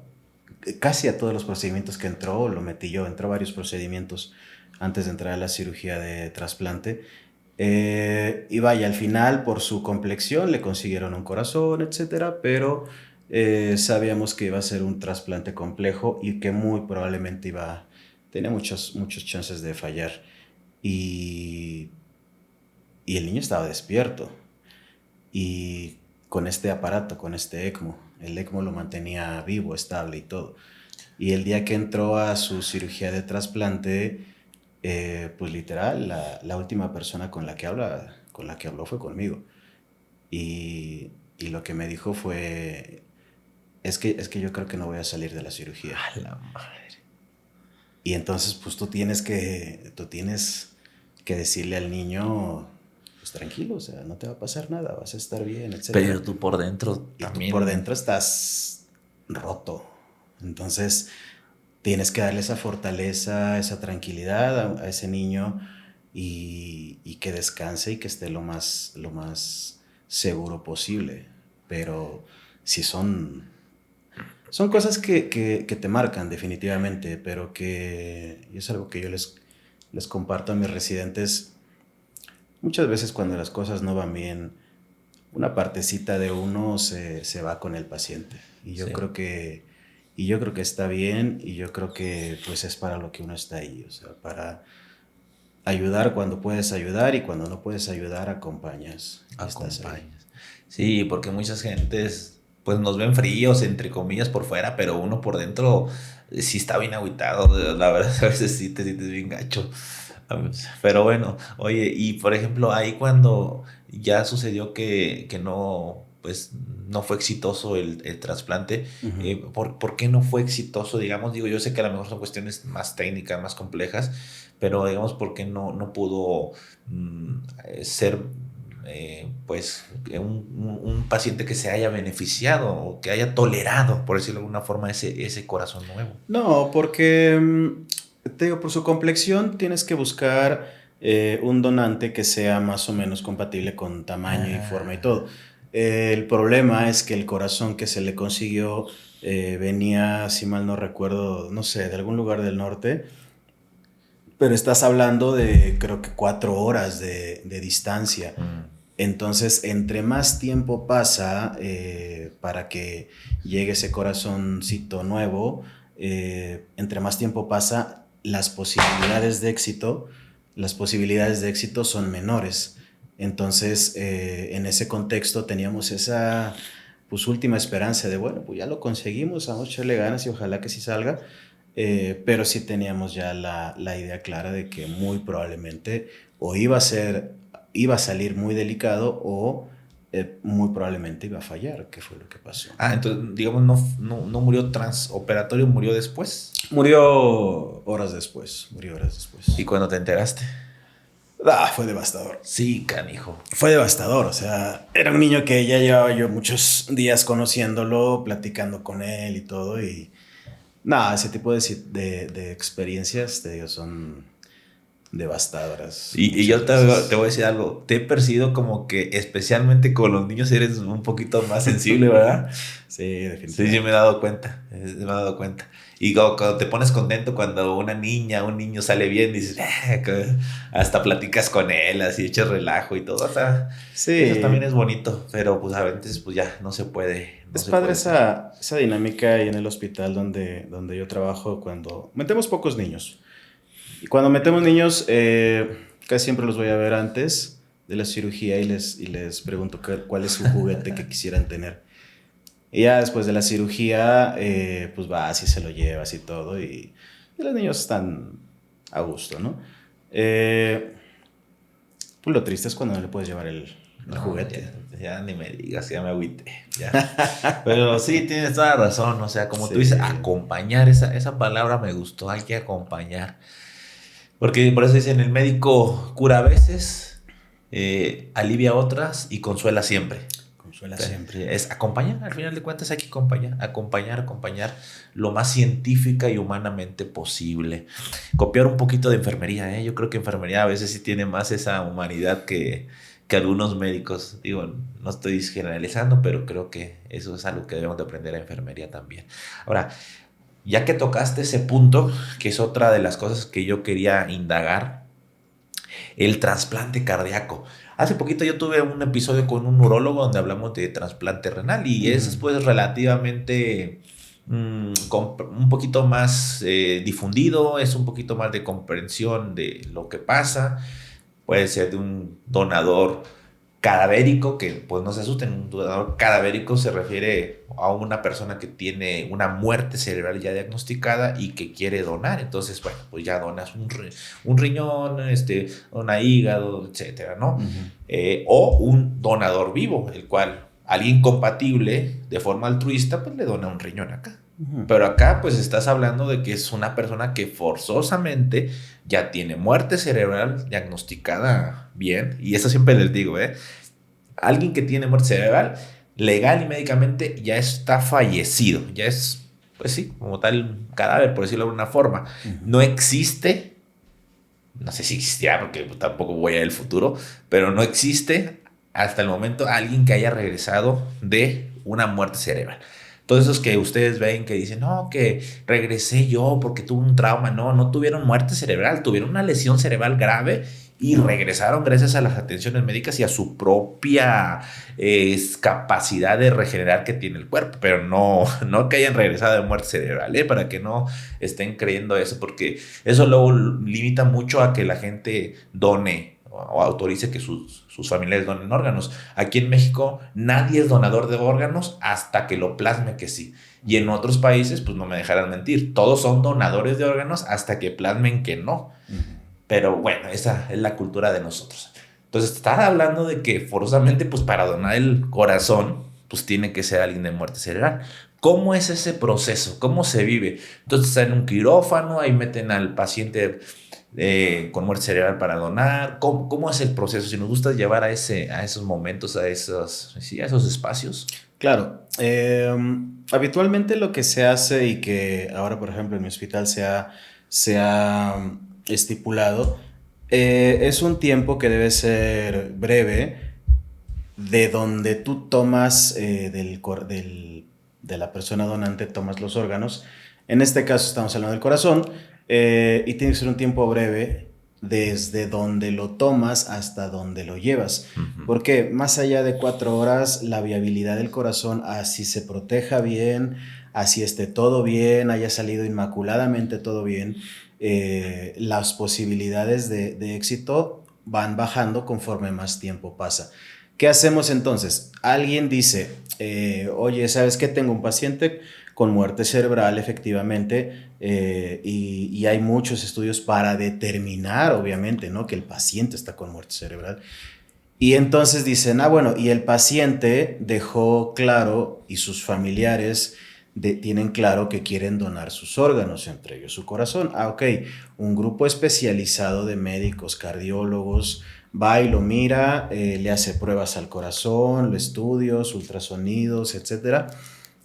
casi a todos los procedimientos que entró, lo metí yo, entró a varios procedimientos antes de entrar a la cirugía de trasplante. Y vaya, al final, por su complexión, le consiguieron un corazón, etcétera, pero sabíamos que iba a ser un trasplante complejo y que muy probablemente tenía muchos chances de fallar. Y el niño estaba despierto. Y con este aparato, con este ECMO, el ECMO lo mantenía vivo, estable y todo. Y el día que entró a su cirugía de trasplante, pues literal, la última persona con la que habló fue conmigo. Y lo que me dijo fue, es que yo creo que no voy a salir de la cirugía. ¡A la madre! Y entonces, pues tú tienes que decirle al niño, pues tranquilo, o sea, no te va a pasar nada, vas a estar bien, etc. Pero tú por dentro también. Tú por dentro estás roto. Entonces, tienes que darle esa fortaleza, esa tranquilidad a ese niño y que descanse y que esté lo más seguro posible. Pero sí son cosas que te marcan definitivamente, pero que y es algo que yo les comparto a mis residentes. Muchas veces cuando las cosas no van bien, una partecita de uno se va con el paciente. Y yo creo que está bien y yo creo que pues es para lo que uno está ahí. O sea, para ayudar cuando puedes ayudar y cuando no puedes ayudar, acompañas. Sí, porque muchas gentes pues nos ven fríos, entre comillas, por fuera, pero uno por dentro sí está bien agüitado. La verdad, a veces sí te sientes bien gacho. Pero bueno, oye, y por ejemplo, ahí cuando ya sucedió que no, pues no fue exitoso el trasplante, Uh-huh. ¿por qué no fue exitoso? Digamos, digo, yo sé que a lo mejor son cuestiones más técnicas, más complejas, pero digamos, ¿por qué no pudo ser un paciente que se haya beneficiado o que haya tolerado, por decirlo de alguna forma, ese corazón nuevo. No, porque te digo, por su complexión tienes que buscar un donante que sea más o menos compatible con tamaño y forma y todo. El problema es que el corazón que se le consiguió venía, si mal no recuerdo, no sé, de algún lugar del norte, pero estás hablando de creo que 4 horas de distancia. Entonces, entre más tiempo pasa para que llegue ese corazoncito nuevo, entre más tiempo pasa, las posibilidades de éxito son menores. Entonces, en ese contexto teníamos esa pues última esperanza de, bueno, pues ya lo conseguimos, vamos a echarle ganas y ojalá que sí salga. Pero sí teníamos ya la idea clara de que muy probablemente o iba a salir muy delicado o muy probablemente iba a fallar, que fue lo que pasó. Entonces, digamos, no murió transoperatorio, murió después. Murió horas después. ¿Y cuando te enteraste? Fue devastador. Sí, canijo. Fue devastador, o sea, era un niño que ya llevaba yo muchos días conociéndolo, platicando con él y todo, y ese tipo de experiencias, te digo, son devastadoras. Y yo te voy a decir algo, te he percibido como que especialmente con los niños eres un poquito más sensible, ¿verdad? Sí, definitivamente. Sí, me he dado cuenta. Y cuando te pones contento cuando una niña, un niño sale bien, dices, hasta platicas con él, así echas relajo y todo. Sí. Eso también es bonito, pero pues a veces pues ya no se puede. Es padre esa dinámica ahí en el hospital donde yo trabajo cuando metemos pocos niños. Y cuando metemos niños, casi siempre los voy a ver antes de la cirugía y les pregunto cuál es su juguete que quisieran tener. Y ya después de la cirugía, pues vas y se lo llevas y todo. Y los niños están a gusto, ¿no? Pues lo triste es cuando no le puedes llevar el juguete. Ya ni me digas, ya me agüité. Ya. Pero sí, tienes toda la razón. O sea, como tú dices, acompañar, esa palabra me gustó. Hay que acompañar. Porque por eso dicen, el médico cura a veces, alivia a otras y consuela siempre. Siempre. Es acompañar, al final de cuentas hay que acompañar lo más científica y humanamente posible. Copiar un poquito de enfermería, yo creo que enfermería a veces sí tiene más esa humanidad que algunos médicos. Digo, no estoy generalizando, pero creo que eso es algo que debemos de aprender a enfermería también. Ahora, ya que tocaste ese punto, que es otra de las cosas que yo quería indagar, el trasplante cardíaco. Hace poquito yo tuve un episodio con un urólogo donde hablamos de trasplante renal y es pues relativamente un poquito más difundido, es un poquito más de comprensión de lo que pasa. Puede ser de un donador cadavérico, que pues no se asusten, un donador cadavérico se refiere a una persona que tiene una muerte cerebral ya diagnosticada y que quiere donar. Entonces, bueno, pues ya donas un riñón, un hígado, etcétera, ¿no? O un donador vivo, el cual alguien compatible de forma altruista, pues le dona un riñón acá. Pero acá pues estás hablando de que es una persona que forzosamente ya tiene muerte cerebral diagnosticada bien, y eso siempre les digo, alguien que tiene muerte cerebral legal y médicamente ya está fallecido, ya es, pues sí, como tal cadáver, por decirlo de alguna forma. No existe, no sé si existirá porque tampoco voy al futuro, pero no existe hasta el momento alguien que haya regresado de una muerte cerebral. Todos esos que ustedes ven que dicen, no, que regresé yo porque tuve un trauma. No tuvieron muerte cerebral, tuvieron una lesión cerebral grave y regresaron gracias a las atenciones médicas y a su propia capacidad de regenerar que tiene el cuerpo. Pero no que hayan regresado de muerte cerebral, para que no estén creyendo eso, porque eso luego limita mucho a que la gente done o autorice que sus familiares donen órganos. Aquí en México nadie es donador de órganos hasta que lo plasme que sí. Y en otros países, pues no me dejarán mentir, todos son donadores de órganos hasta que plasmen que no. Pero bueno, esa es la cultura de nosotros. Entonces, estar hablando de que forzosamente, pues para donar el corazón, pues tiene que ser alguien de muerte cerebral. ¿Cómo es ese proceso? ¿Cómo se vive? Entonces, está en un quirófano, ahí meten al paciente con muerte cerebral para donar. ¿Cómo es el proceso? Si nos gusta llevar a esos momentos, a esos espacios. Claro, habitualmente lo que se hace y que ahora, por ejemplo, en mi hospital se ha estipulado, es un tiempo que debe ser breve, de donde tú tomas de la persona donante, tomas los órganos. En este caso estamos hablando del corazón, y tiene que ser un tiempo breve desde donde lo tomas hasta donde lo llevas. Uh-huh. Porque más allá de 4 horas, la viabilidad del corazón, así se proteja bien, así esté todo bien, haya salido inmaculadamente todo bien, las posibilidades de éxito van bajando conforme más tiempo pasa. ¿Qué hacemos entonces? Alguien dice, oye, ¿sabes qué? Tengo un paciente con muerte cerebral, efectivamente, y hay muchos estudios para determinar, obviamente, ¿no?, que el paciente está con muerte cerebral. Y entonces dicen, bueno, y el paciente dejó claro, y sus familiares tienen claro que quieren donar sus órganos, entre ellos su corazón. Ok, un grupo especializado de médicos, cardiólogos, va y lo mira, le hace pruebas al corazón, estudios, ultrasonidos, etcétera,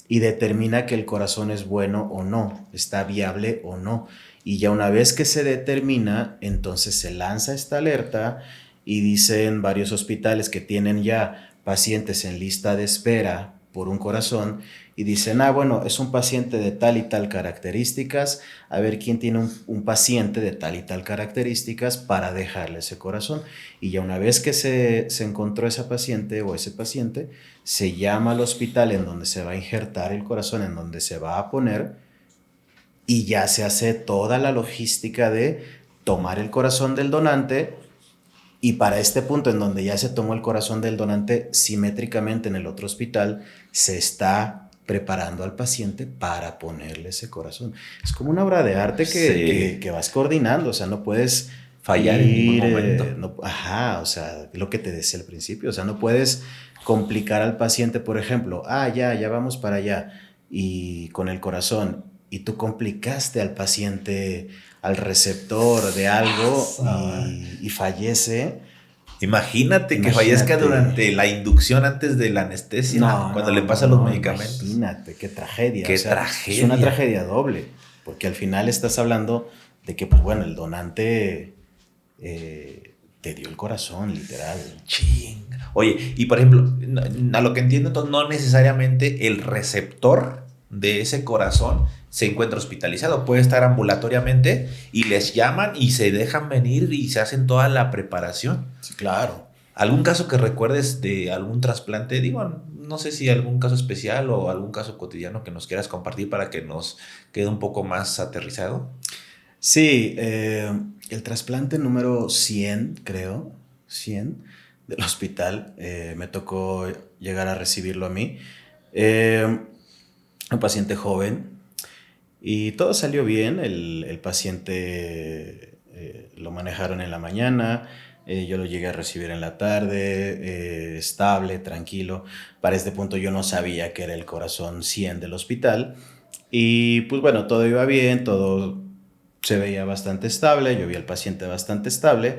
y determina que el corazón es bueno o no, está viable o no. Y ya una vez que se determina, entonces se lanza esta alerta y dicen varios hospitales que tienen ya pacientes en lista de espera por un corazón y dicen, bueno, es un paciente de tal y tal características, a ver quién tiene un paciente de tal y tal características para dejarle ese corazón. Y ya una vez que se encontró esa paciente o ese paciente, se llama al hospital en donde se va a injertar el corazón, en donde se va a poner, y ya se hace toda la logística de tomar el corazón del donante. Y para este punto en donde ya se tomó el corazón del donante simétricamente en el otro hospital, se está preparando al paciente para ponerle ese corazón. Es como una obra de arte que vas coordinando, o sea, no puedes fallar en ningún momento. O sea, lo que te decía al principio, o sea, no puedes complicar al paciente, por ejemplo, ya vamos para allá, y con el corazón, y tú complicaste al paciente, al receptor de algo, y fallece. Imagínate que fallezca durante la inducción, antes de la anestesia, cuando le pasan los medicamentos. Imagínate, qué tragedia. Qué tragedia. Es una tragedia doble, porque al final estás hablando de que, pues bueno, el donante te dio el corazón, literal. Chinga. Oye, y por ejemplo, a lo que entiendo, entonces, no necesariamente el receptor de ese corazón se encuentra hospitalizado, puede estar ambulatoriamente y les llaman y se dejan venir y se hacen toda la preparación. Sí, claro. ¿Algún caso que recuerdes de algún trasplante? Digo, no sé si algún caso especial o algún caso cotidiano que nos quieras compartir para que nos quede un poco más aterrizado. Sí, el trasplante número 100, creo, 100 del hospital, me tocó llegar a recibirlo a mí. Un paciente joven, y todo salió bien. El paciente lo manejaron en la mañana, yo lo llegué a recibir en la tarde, estable, tranquilo. Para este punto yo no sabía que era el corazón 100 del hospital, y pues bueno, todo iba bien, todo se veía bastante estable, yo vi al paciente bastante estable.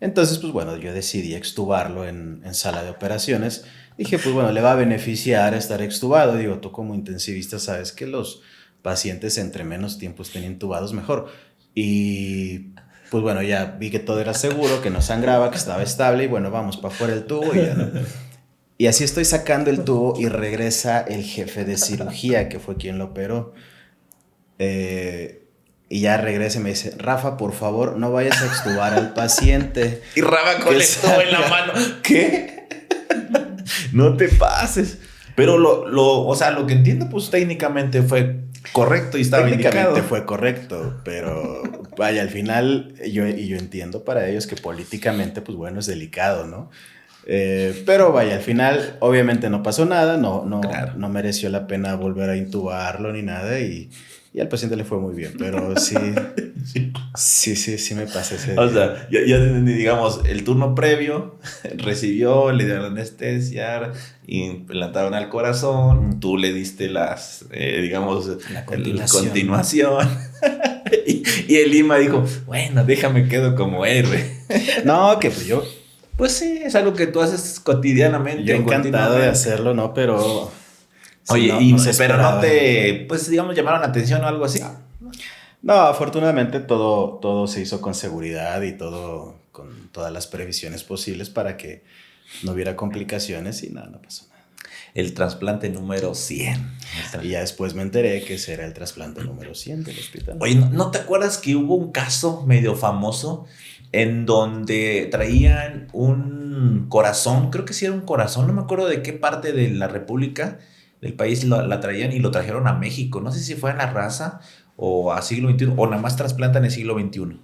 Entonces pues bueno, yo decidí extubarlo en sala de operaciones. Dije, pues bueno, le va a beneficiar estar extubado. Digo, tú como intensivista sabes que los pacientes entre menos tiempo estén intubados mejor. Y pues bueno, ya vi que todo era seguro, que no sangraba, que estaba estable, y bueno, vamos para afuera el tubo y ya no. Y así estoy sacando el tubo y regresa el jefe de cirugía, que fue quien lo operó. Y ya regresa y me dice, Rafa, por favor, no vayas a extubar al paciente. Y Rafa con el tubo en la mano. ¿Qué? No te pases. Pero o sea, lo que entiendo, pues técnicamente fue correcto y estaba indicado. Técnicamente fue correcto, pero vaya, al final yo entiendo para ellos que políticamente, pues bueno, es delicado, ¿no? Pero vaya, al final obviamente no pasó nada, claro, no mereció la pena volver a intubarlo ni nada, y al paciente le fue muy bien, pero sí me pasé ese día. O sea, ya digamos, el turno previo, recibió, le dieron anestesia, implantaron al corazón, tú le diste digamos, la continuación. Y el Lima dijo, bueno, déjame quedo como héroe. No, que pues yo Pues sí, es algo que tú haces cotidianamente. Yo encantado de hacerlo, ¿no? Pero... Oye, no, y, no se pero no esperaba. te, pues digamos, llamaron la atención o algo así. No, afortunadamente todo se hizo con seguridad y todo con todas las previsiones posibles para que no hubiera complicaciones y nada, no pasó nada. El trasplante número 100. Y ya después me enteré que ese era el trasplante número 100 del hospital. Oye, ¿no te acuerdas que hubo un caso medio famoso en donde traían un corazón? Creo que sí era un corazón, no me acuerdo de qué parte de la República, del país la traían y lo trajeron a México. No sé si fue en La Raza o a siglo XXI, o nada más trasplantan en el siglo XXI.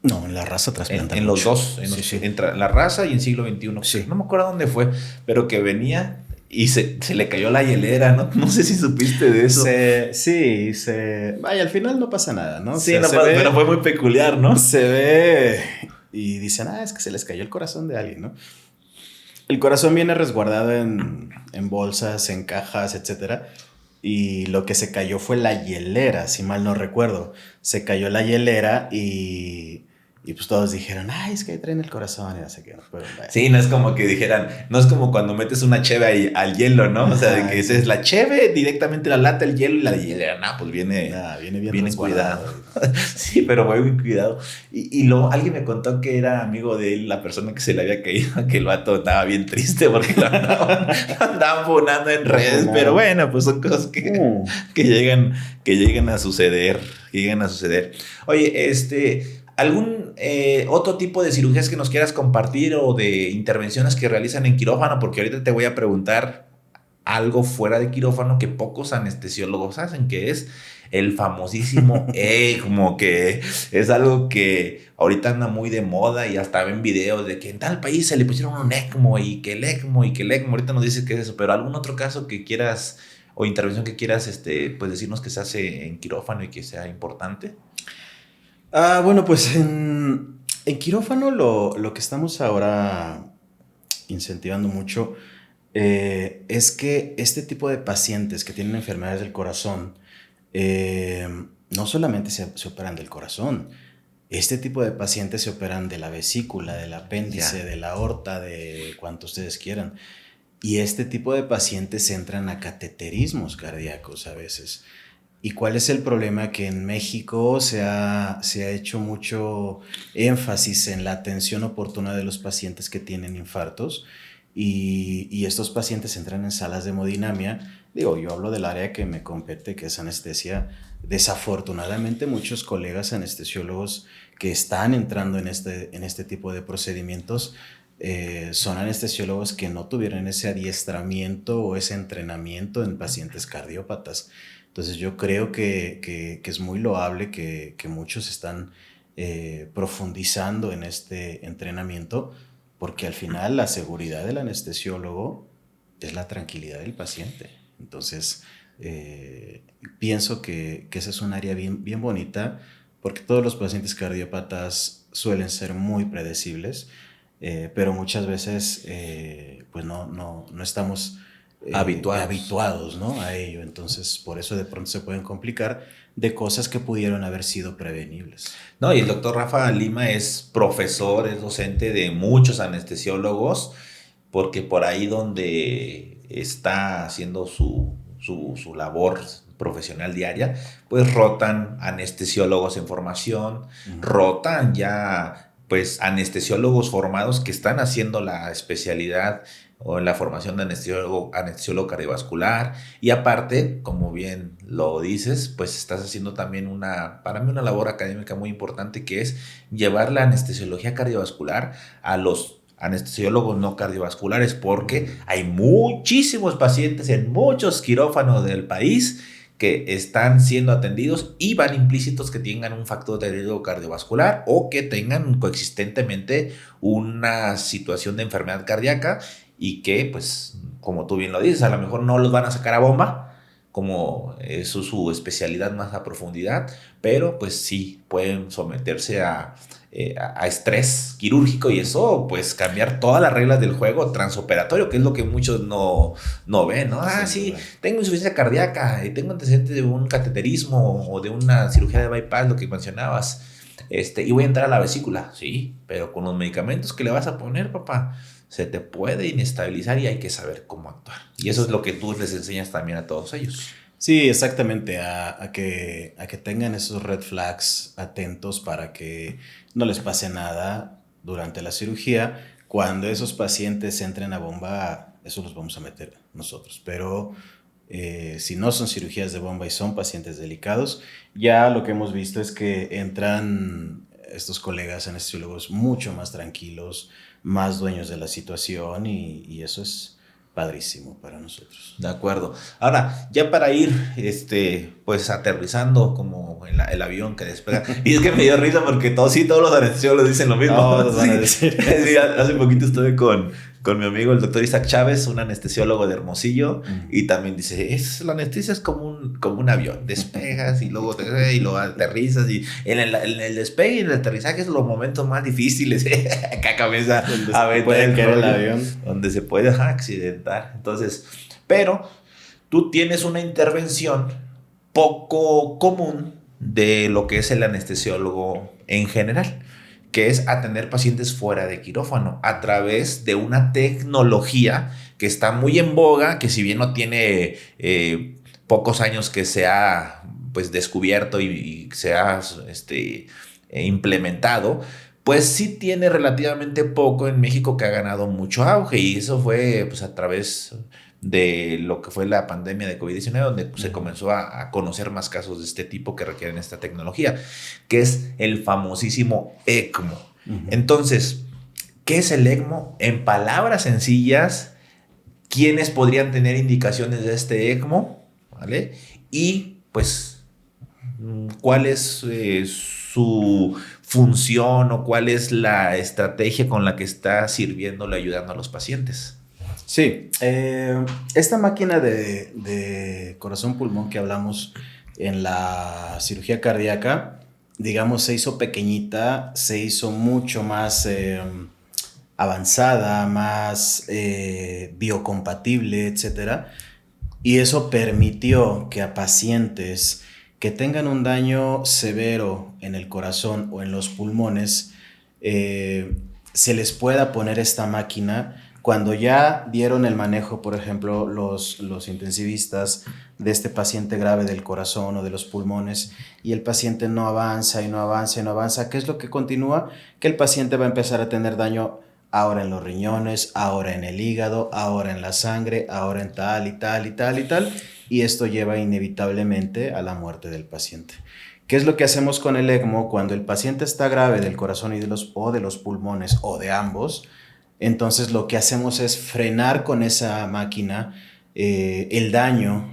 No, en La Raza trasplantan En los mucho. dos, Sí. entre La Raza y en siglo XXI. Sí. No me acuerdo dónde fue, pero que venía y se le cayó la hielera, ¿no? No sé si supiste de eso. Vaya, al final no pasa nada, ¿no? Sí, no, pero fue muy peculiar, ¿no? Se ve y dicen, es que se les cayó el corazón de alguien, ¿no? El corazón viene resguardado en bolsas, en cajas, etcétera. Y lo que se cayó fue la hielera, si mal no recuerdo. Se cayó la hielera y pues todos dijeron, es que ahí traen el corazón y no sé qué. Pero, bueno. Sí, no es como que dijeran, no es como cuando metes una cheve al hielo, ¿no? O sea, de que esa es la cheve, directamente la lata, el hielo y la hielera. No, pues viene bien cuidado. Sí, pero muy bien cuidado. Y luego alguien me contó que era amigo de él, la persona que se le había caído, que el vato estaba bien triste porque lo andaban funando en redes. Pero bueno, pues son cosas que llegan a suceder. Oye, ¿algún otro tipo de cirugías que nos quieras compartir o de intervenciones que realizan en quirófano? Porque ahorita te voy a preguntar algo fuera de quirófano que pocos anestesiólogos hacen, que es el famosísimo ECMO, que es algo que ahorita anda muy de moda y hasta ven videos de que en tal país se le pusieron un ECMO y que el ECMO y que el ECMO. Ahorita nos dices qué es eso, pero ¿algún otro caso que quieras o intervención que quieras pues decirnos que se hace en quirófano y que sea importante? Bueno, pues en quirófano lo que estamos ahora incentivando mucho es que este tipo de pacientes que tienen enfermedades del corazón no solamente se operan del corazón, este tipo de pacientes se operan de la vesícula, del apéndice, de la aorta, de cuanto ustedes quieran. Y este tipo de pacientes entran a cateterismos cardíacos a veces. ¿Y cuál es el problema? Que en México se ha hecho mucho énfasis en la atención oportuna de los pacientes que tienen infartos y estos pacientes entran en salas de hemodinamia. Digo, yo hablo del área que me compete, que es anestesia. Desafortunadamente, muchos colegas anestesiólogos que están entrando en este tipo de procedimientos son anestesiólogos que no tuvieron ese adiestramiento o ese entrenamiento en pacientes cardiópatas. Entonces yo creo que es muy loable que muchos están profundizando en este entrenamiento, porque al final la seguridad del anestesiólogo es la tranquilidad del paciente. Entonces pienso que esa es un área bien bonita, porque todos los pacientes cardiópatas suelen ser muy predecibles, pero muchas veces pues no estamos habituados, ¿no? A ello. Entonces, por eso de pronto se pueden complicar de cosas que pudieron haber sido prevenibles. No, y el doctor Rafa Lima es profesor, es docente de muchos anestesiólogos, porque por ahí donde está haciendo su labor profesional diaria, pues rotan anestesiólogos en formación, rotan ya pues anestesiólogos formados que están haciendo la especialidad o en la formación de anestesiólogo cardiovascular, y aparte, como bien lo dices, pues estás haciendo también para mí una labor académica muy importante, que es llevar la anestesiología cardiovascular a los anestesiólogos no cardiovasculares, porque hay muchísimos pacientes en muchos quirófanos del país que están siendo atendidos y van implícitos que tengan un factor de riesgo cardiovascular o que tengan coexistentemente una situación de enfermedad cardíaca, y que, pues, como tú bien lo dices, a lo mejor no los van a sacar a bomba, como es su especialidad más a profundidad, pero pues sí pueden someterse a a estrés quirúrgico y eso, pues cambiar todas las reglas del juego transoperatorio, que es lo que muchos no ven, ¿no? Sí, tengo insuficiencia cardíaca, tengo antecedentes de un cateterismo o de una cirugía de bypass, lo que mencionabas, y voy a entrar a la vesícula, sí, pero con los medicamentos que le vas a poner, papá, se te puede inestabilizar y hay que saber cómo actuar. Y eso es lo que tú les enseñas también a todos ellos. Sí, exactamente, a que tengan esos red flags atentos para que no les pase nada durante la cirugía. Cuando esos pacientes entren a bomba, eso los vamos a meter nosotros. Pero si no son cirugías de bomba y son pacientes delicados, ya lo que hemos visto es que entran estos colegas anestesiólogos mucho más tranquilos, más dueños de la situación y eso es padrísimo para nosotros. De acuerdo. Ahora, ya para ir, pues aterrizando como el avión que despega. Y es que me dio risa porque todos los anestesiólogos dicen lo mismo. Todos van a decir. Sí, hace poquito estuve con mi amigo el doctor Isaac Chávez, un anestesiólogo de Hermosillo, y también dice, la anestesia es como un avión, despegas y luego aterrizas, y en el despegue y el aterrizaje es los momentos más difíciles, acá comienza a ver el avión, donde se puede accidentar. Entonces, pero tú tienes una intervención poco común de lo que es el anestesiólogo en general, que es atender pacientes fuera de quirófano a través de una tecnología que está muy en boga, que si bien no tiene pocos años que se ha pues, descubierto y se ha implementado, pues sí tiene relativamente poco en México que ha ganado mucho auge, y eso fue pues, a través de lo que fue la pandemia de COVID-19, donde pues, se comenzó a conocer más casos de este tipo que requieren esta tecnología, que es el famosísimo ECMO. Entonces, ¿qué es el ECMO? En palabras sencillas, ¿quiénes podrían tener indicaciones de este ECMO? ¿Vale? Y, pues, ¿cuál es su función o cuál es la estrategia con la que está sirviéndole, ayudando a los pacientes? Sí, esta máquina de corazón-pulmón que hablamos en la cirugía cardíaca, digamos, se hizo pequeñita, se hizo mucho más avanzada, más biocompatible, etcétera, y eso permitió que a pacientes que tengan un daño severo en el corazón o en los pulmones, se les pueda poner esta máquina cuando ya dieron el manejo, por ejemplo, los intensivistas de este paciente grave del corazón o de los pulmones, y el paciente no avanza y no avanza y no avanza. ¿Qué es lo que continúa? Que el paciente va a empezar a tener daño ahora en los riñones, ahora en el hígado, ahora en la sangre, ahora en tal y tal y tal y tal, y esto lleva inevitablemente a la muerte del paciente. ¿Qué es lo que hacemos con el ECMO cuando el paciente está grave del corazón y de los pulmones o de ambos? Entonces lo que hacemos es frenar con esa máquina el daño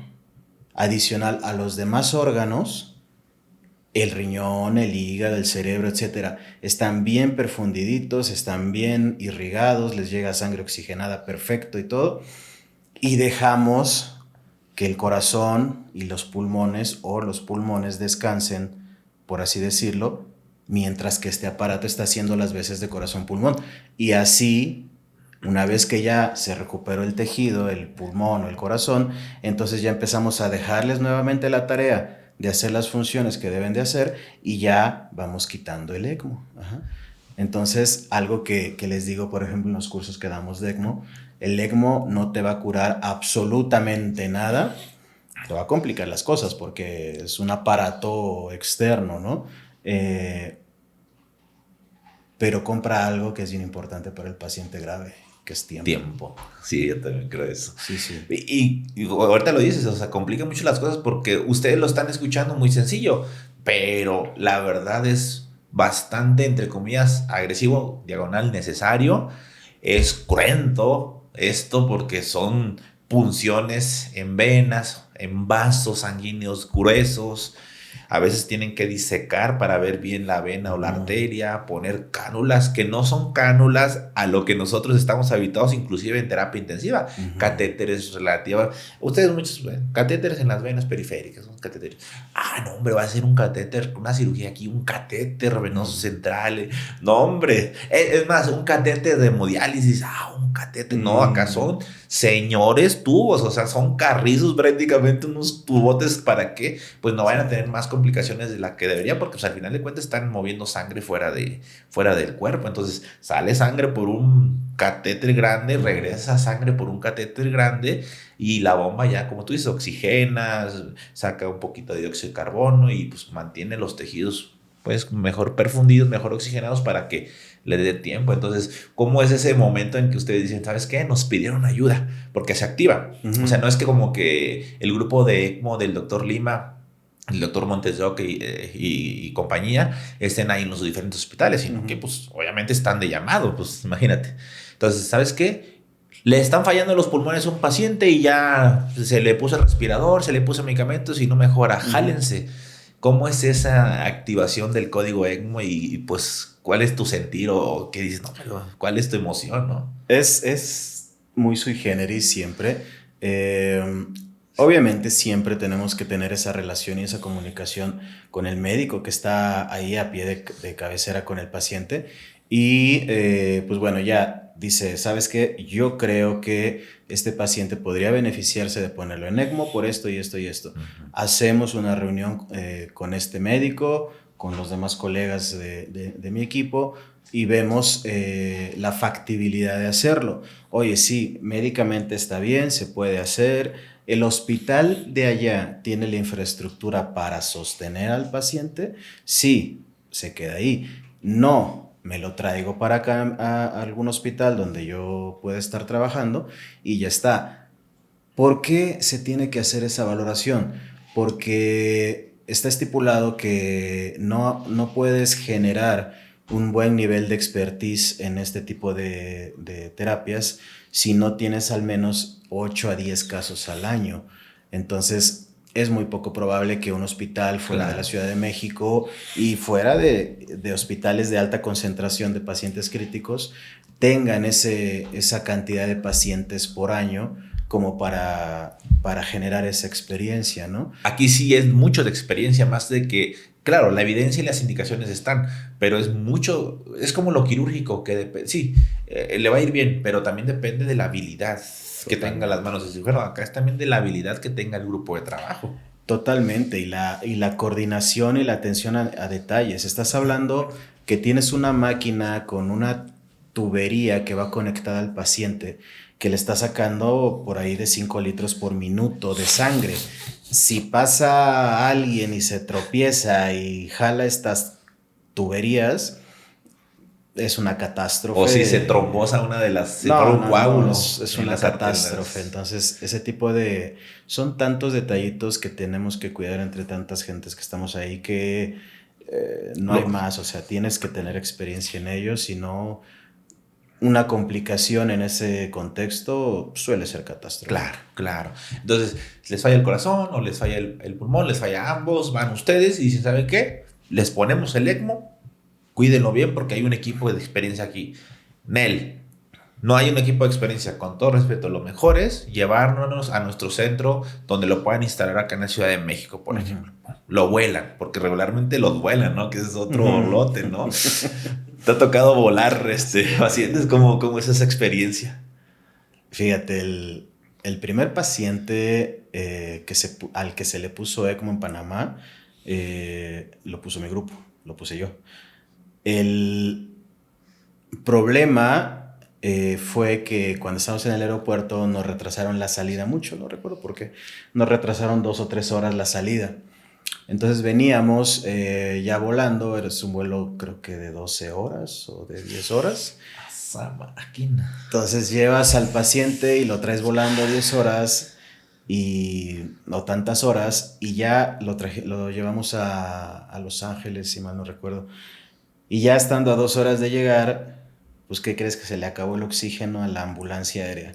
adicional a los demás órganos. El riñón, el hígado, el cerebro, etcétera, están bien perfundiditos, están bien irrigados, les llega sangre oxigenada perfecto y todo, y dejamos que el corazón y los pulmones o los pulmones descansen, por así decirlo, mientras que este aparato está haciendo las veces de corazón-pulmón. Y así, una vez que ya se recuperó el tejido, el pulmón o el corazón, entonces ya empezamos a dejarles nuevamente la tarea de hacer las funciones que deben de hacer y ya vamos quitando el ECMO. Entonces, algo que les digo, por ejemplo, en los cursos que damos de ECMO, el ECMO no te va a curar absolutamente nada, te va a complicar las cosas porque es un aparato externo, ¿no? Pero compra algo que es bien importante para el paciente grave, que es tiempo. Sí, yo también creo eso. Sí, sí. Y ahorita lo dices, o sea, complica mucho las cosas porque ustedes lo están escuchando muy sencillo, pero la verdad es bastante, entre comillas, agresivo, diagonal, necesario. Es cruento esto porque son punciones en venas, en vasos sanguíneos gruesos, A veces tienen que disecar para ver bien la vena o la arteria, poner cánulas que no son cánulas a lo que nosotros estamos habituados, inclusive en terapia intensiva. Catéteres relativos. Ustedes muchos, catéteres en las venas periféricas, son catéteres. No, hombre, va a ser un catéter, una cirugía aquí, un catéter venoso central. No, hombre. Es más, un catéter de hemodiálisis. Un catéter. No, acá son señores tubos, o sea, son carrizos prácticamente, unos tubotes para que pues no vayan a tener más complicaciones de la que debería, porque pues al final de cuentas están moviendo sangre fuera del cuerpo. Entonces sale sangre por un catéter grande, regresa sangre por un catéter grande y la bomba ya, como tú dices, oxigena, saca un poquito de dióxido de carbono y pues mantiene los tejidos pues mejor perfundidos, mejor oxigenados para que le dé tiempo. Entonces, ¿cómo es ese momento en que ustedes dicen, ¿sabes qué? Nos pidieron ayuda, porque se activa. O sea, no es que como que el grupo de ECMO del doctor Lima, el doctor Montes de Oca y compañía estén ahí en los diferentes hospitales, sino que pues obviamente están de llamado, pues imagínate. Entonces, ¿sabes qué? Le están fallando los pulmones a un paciente y ya se le puso el respirador, se le puso medicamentos y no mejora, jálense. ¿Cómo es esa activación del código ECMO y pues cuál es tu sentir o qué dices? No, pero ¿cuál es tu emoción, no? Es muy sui generis siempre. Obviamente siempre tenemos que tener esa relación y esa comunicación con el médico que está ahí a pie de cabecera con el paciente y pues bueno, ya dice, ¿sabes qué? Yo creo que este paciente podría beneficiarse de ponerlo en ECMO por esto y esto y esto. Hacemos una reunión con este médico, con los demás colegas de mi equipo y vemos la factibilidad de hacerlo. Oye, sí, médicamente está bien, se puede hacer. ¿El hospital de allá tiene la infraestructura para sostener al paciente? Sí, se queda ahí. No, me lo traigo para acá a algún hospital donde yo pueda estar trabajando y ya está. ¿Por qué se tiene que hacer esa valoración? Porque está estipulado que no puedes generar un buen nivel de expertise en este tipo de terapias si no tienes al menos 8 a 10 casos al año. Entonces, es muy poco probable que un hospital fuera de la Ciudad de México y fuera de hospitales de alta concentración de pacientes críticos tengan esa cantidad de pacientes por año como para generar esa experiencia, ¿no? Aquí sí es mucho de experiencia, más de que, claro, la evidencia y las indicaciones están, pero es mucho, es como lo quirúrgico, que sí, le va a ir bien, pero también depende de la habilidad que tenga las manos de cirujano. Acá es también de la habilidad que tenga el grupo de trabajo. Totalmente, y la coordinación y la atención a detalles. Estás hablando que tienes una máquina con una tubería que va conectada al paciente, que le está sacando por ahí de 5 litros por minuto de sangre. Si pasa alguien y se tropieza y jala estas tuberías, es una catástrofe. O si se trombosa una de las... un coágulo. Es una catástrofe. Entonces, ese tipo de... Son tantos detallitos que tenemos que cuidar entre tantas gentes que estamos ahí que no hay más. O sea, tienes que tener experiencia en ellos, si no... Una complicación en ese contexto suele ser catástrofe. Claro. Entonces, les falla el corazón o les falla el pulmón, les falla ambos, van ustedes y dicen, ¿saben qué? Les ponemos el ECMO, cuídenlo bien porque hay un equipo de experiencia aquí. Nel, no hay un equipo de experiencia, con todo respeto, lo mejor es llevárnoslos a nuestro centro donde lo puedan instalar acá en la Ciudad de México, por ejemplo. Lo vuelan, porque regularmente los vuelan, ¿no? Que ese es otro lote, ¿no? ¿Te ha tocado volar pacientes? ¿Cómo es esa experiencia? Fíjate, el primer paciente al que se le puso ECMO en Panamá, lo puso mi grupo, lo puse yo. El problema fue que cuando estábamos en el aeropuerto nos retrasaron la salida mucho, no recuerdo por qué. Nos retrasaron 2 o 3 horas la salida. Entonces veníamos ya volando, es un vuelo creo que de 12 horas o de 10 horas. Esa máquina. Entonces llevas al paciente y lo traes volando 10 horas y no tantas horas y ya lo llevamos a Los Ángeles, si mal no recuerdo. Y ya estando a 2 horas de llegar, pues ¿qué crees? Que se le acabó el oxígeno a la ambulancia aérea.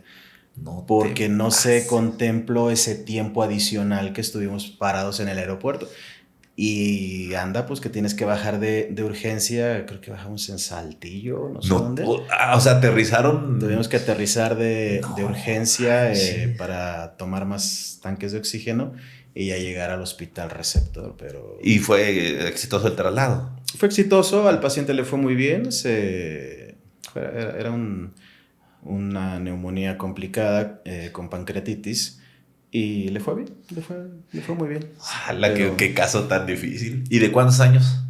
Porque no se contempló ese tiempo adicional que estuvimos parados en el aeropuerto. Y anda, pues que tienes que bajar de urgencia. Creo que bajamos en Saltillo, no sé dónde. O sea, aterrizaron. Tuvimos que aterrizar de urgencia sí. para tomar más tanques de oxígeno y ya llegar al hospital receptor. Pero Y fue exitoso el traslado. fue exitoso, al paciente le fue muy bien. Era una neumonía complicada con pancreatitis. Y le fue bien, le fue muy bien. Qué caso tan difícil. ¿Y de cuántos años?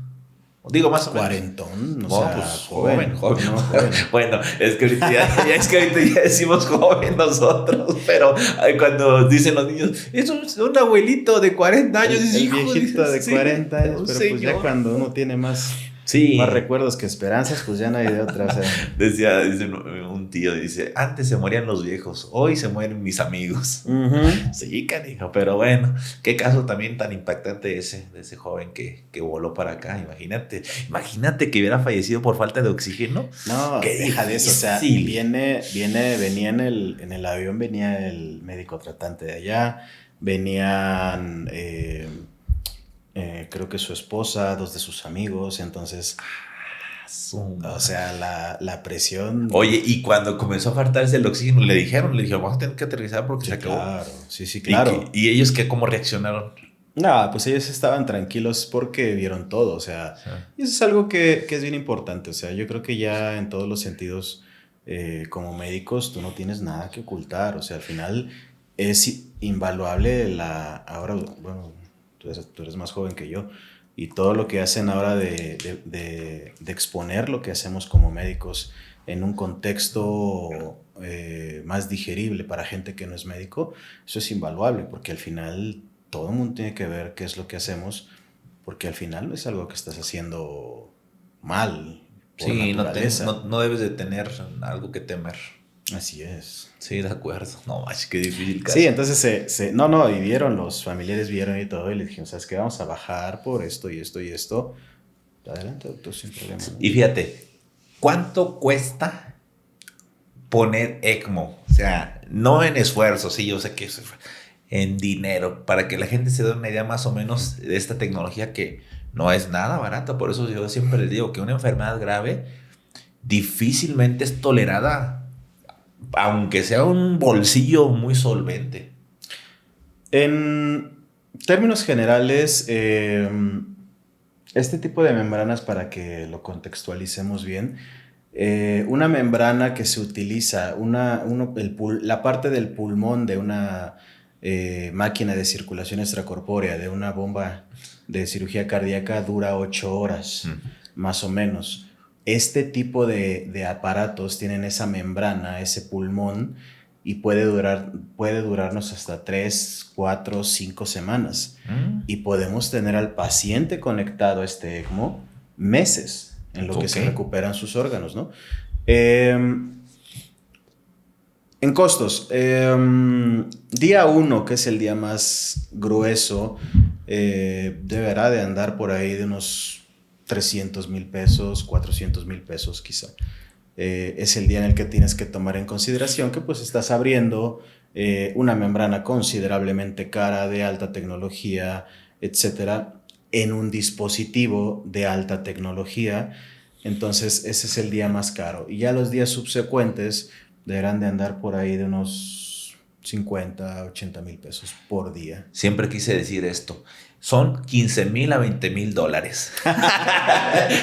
Digo, más o menos. Cuarentón, No, sea, pues joven. joven. Bueno, es que ahorita ya decimos joven nosotros, pero cuando dicen los niños, es un abuelito de 40 años. El viejito de 40 años, pero señor. pues ya cuando uno tiene más recuerdos que esperanzas, pues ya no hay de otra. O sea. Dice un tío, dice, antes se morían los viejos, hoy se mueren mis amigos. Uh-huh. Sí, canijo, pero bueno, qué caso también tan impactante de ese joven que voló para acá. Imagínate que hubiera fallecido por falta de oxígeno. No, qué deja de eso, o sea, venía en el avión, venía el médico tratante de allá, venían creo que su esposa, 2 de sus amigos, entonces, o sea, la presión. Oye, y cuando comenzó a faltarse el oxígeno, le dijeron, vamos a tener que aterrizar porque se acabó. Claro, sí, claro. ¿Y ellos cómo reaccionaron? No, pues ellos estaban tranquilos porque vieron todo, o sea, y eso es algo que es bien importante, o sea, yo creo que ya en todos los sentidos, como médicos, tú no tienes nada que ocultar, o sea, al final es invaluable ahora, bueno, tú eres más joven que yo, y todo lo que hacen ahora de exponer lo que hacemos como médicos en un contexto más digerible para gente que no es médico, eso es invaluable, porque al final todo el mundo tiene que ver qué es lo que hacemos, porque al final no es algo que estás haciendo mal. Sí, no debes de tener algo que temer. Así es. Sí, de acuerdo. No, es que difícil caso. Sí, entonces y vieron, los familiares vieron y todo, y le dijimos, ¿sabes qué? Vamos a bajar por esto y esto y esto. Adelante, doctor, sin problema. Y fíjate, ¿cuánto cuesta poner ECMO? O sea, no en esfuerzo, sí, yo sé que es en dinero, para que la gente se dé una idea más o menos de esta tecnología que no es nada barata. Por eso yo siempre les digo que una enfermedad grave difícilmente es tolerada, aunque sea un bolsillo muy solvente. En términos generales, este tipo de membranas, para que lo contextualicemos bien, una membrana que se utiliza, la parte del pulmón de una máquina de circulación extracorpórea, de una bomba de cirugía cardíaca, dura 8 horas, más o menos. Este tipo de aparatos tienen esa membrana, ese pulmón, y puede durarnos hasta 3, 4, 5 semanas. Y podemos tener al paciente conectado a este ECMO meses en lo que se recuperan sus órganos, ¿no? En costos, día 1, que es el día más grueso, deberá de andar por ahí de unos 300,000 pesos, 400,000 pesos quizá. Es el día en el que tienes que tomar en consideración que pues estás abriendo una membrana considerablemente cara, de alta tecnología, etcétera, en un dispositivo de alta tecnología. Entonces ese es el día más caro. Y ya los días subsecuentes deberán de andar por ahí de unos 50, 80,000 pesos por día. Siempre quise decir esto. Son 15,000 a 20,000 dólares.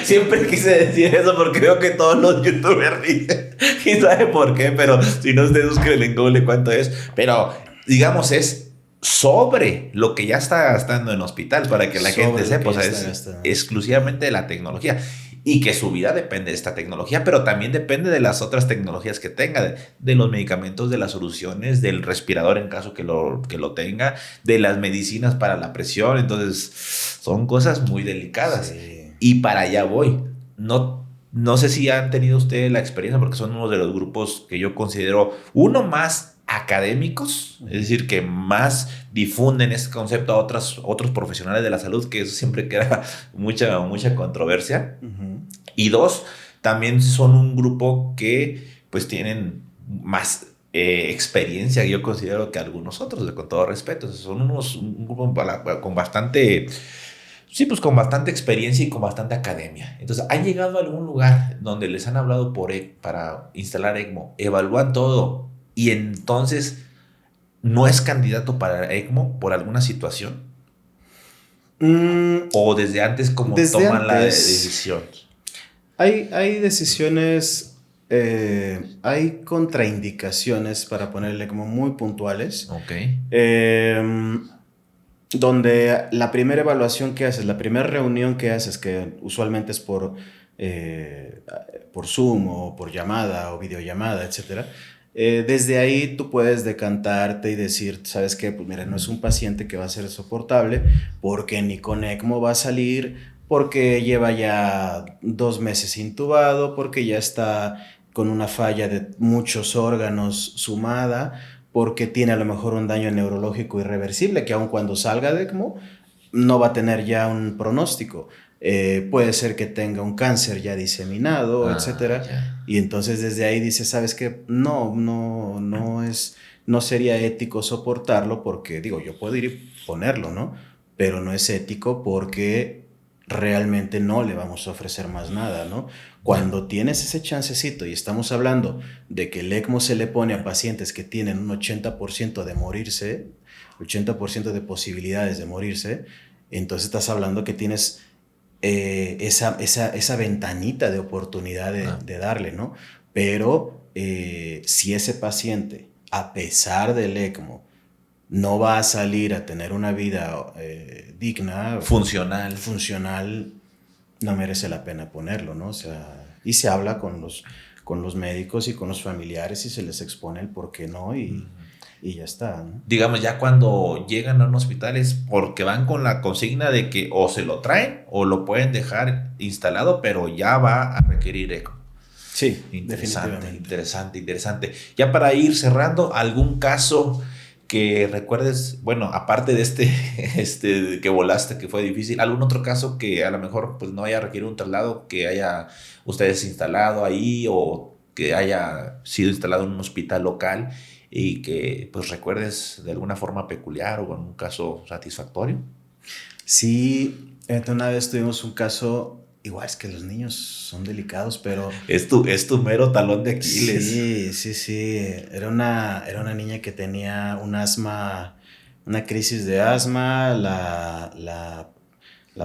Siempre quise decir eso porque veo que todos los youtubers dicen. ¿Quién sabe por qué? Pero si no, ustedes busquen en Google cuánto es. Pero, digamos, es sobre lo que ya está gastando en hospital, para que la gente sepa. O sea, es exclusivamente de la tecnología. Y que su vida depende de esta tecnología, pero también depende de las otras tecnologías que tenga, de los medicamentos, de las soluciones, del respirador en caso que lo tenga, de las medicinas para la presión. Entonces, son cosas muy delicadas. Sí. Y para allá voy. No sé si han tenido ustedes la experiencia, porque son uno de los grupos que yo considero uno más académicos, es decir, que más difunden este concepto a otros profesionales de la salud, que eso siempre crea mucha controversia. Y 2, también son un grupo que pues tienen más experiencia, yo considero, que algunos otros, con todo respeto. Son un grupo con bastante Sí, pues con bastante experiencia y con bastante academia. Entonces, ¿han llegado a algún lugar donde les han hablado para instalar ECMO? Evalúan todo y entonces no es candidato para ECMO por alguna situación. ¿O desde antes como Desde toman la antes. decisión? Hay decisiones, hay contraindicaciones para ponerle como muy puntuales. Ok. Donde la primera evaluación que haces, la primera reunión que haces, que usualmente es por Zoom o por llamada o videollamada, etcétera, desde ahí tú puedes decantarte y decir, ¿sabes qué? Pues mira, no es un paciente que va a ser soportable porque ni con ECMO va a salir, porque lleva ya 2 meses intubado, porque ya está con una falla de muchos órganos sumada, porque tiene a lo mejor un daño neurológico irreversible, que aun cuando salga de ECMO, no va a tener ya un pronóstico. Puede ser que tenga un cáncer ya diseminado, etcétera. Ya. Y entonces desde ahí dice, ¿sabes qué? No sería ético soportarlo porque, digo, yo puedo ir y ponerlo, ¿no? Pero no es ético porque realmente no le vamos a ofrecer más nada, ¿no? Cuando tienes ese chancecito y estamos hablando de que el ECMO se le pone a pacientes que tienen un 80% de morirse, 80% de posibilidades de morirse, entonces estás hablando que tienes esa ventanita de oportunidad de darle, ¿no? Pero si ese paciente, a pesar del ECMO, no va a salir a tener una vida digna, funcional, no merece la pena ponerlo, ¿no? O sea, y se habla con los médicos y con los familiares y se les expone el por qué no y ya está, ¿no? Digamos, ya cuando llegan a un hospital es porque van con la consigna de que o se lo traen o lo pueden dejar instalado, pero ya va a requerir ECMO. Sí, Interesante. Ya para ir cerrando, ¿algún caso que recuerdes, bueno, aparte de este que volaste, que fue difícil, algún otro caso que a lo mejor pues no haya requerido un traslado, que haya ustedes instalado ahí o que haya sido instalado en un hospital local y que pues recuerdes de alguna forma peculiar o en un caso satisfactorio? Sí, una vez tuvimos un caso, igual es que los niños son delicados, pero... Es tu mero talón de Aquiles. Sí. Era una niña que tenía un asma, una crisis de asma, la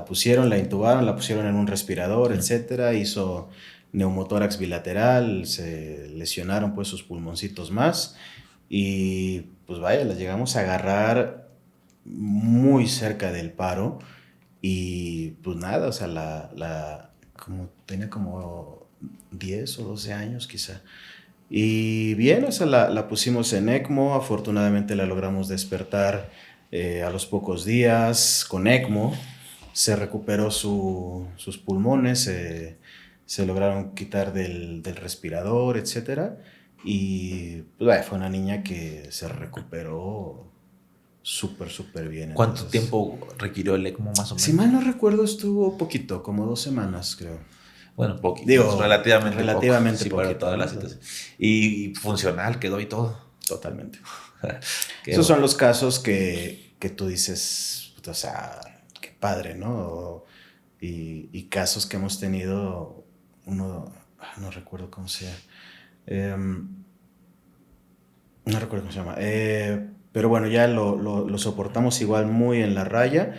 pusieron, la intubaron, la pusieron en un respirador, etcétera, hizo neumotórax bilateral, se lesionaron pues sus pulmoncitos más y pues vaya, la llegamos a agarrar muy cerca del paro y pues nada, o sea, tenía como 10 o 12 años quizá. Y bien, o sea, la pusimos en ECMO, afortunadamente la logramos despertar a los pocos días con ECMO, se recuperó sus pulmones, se lograron quitar del respirador, etcétera. Y pues, fue una niña que se recuperó súper bien. ¿Cuánto tiempo requirió el ECMO más o menos? Si mal no recuerdo, estuvo poquito, como 2 semanas, creo. Bueno, poquito. Digo, relativamente poco, sí, poquito, para toda la situación. Y funcional quedó y todo. Totalmente. Esos son los casos que tú dices, o sea, qué padre, ¿no? Y casos que hemos tenido, no recuerdo cómo se llama. No recuerdo cómo se llama. Pero bueno, ya lo soportamos igual muy en la raya,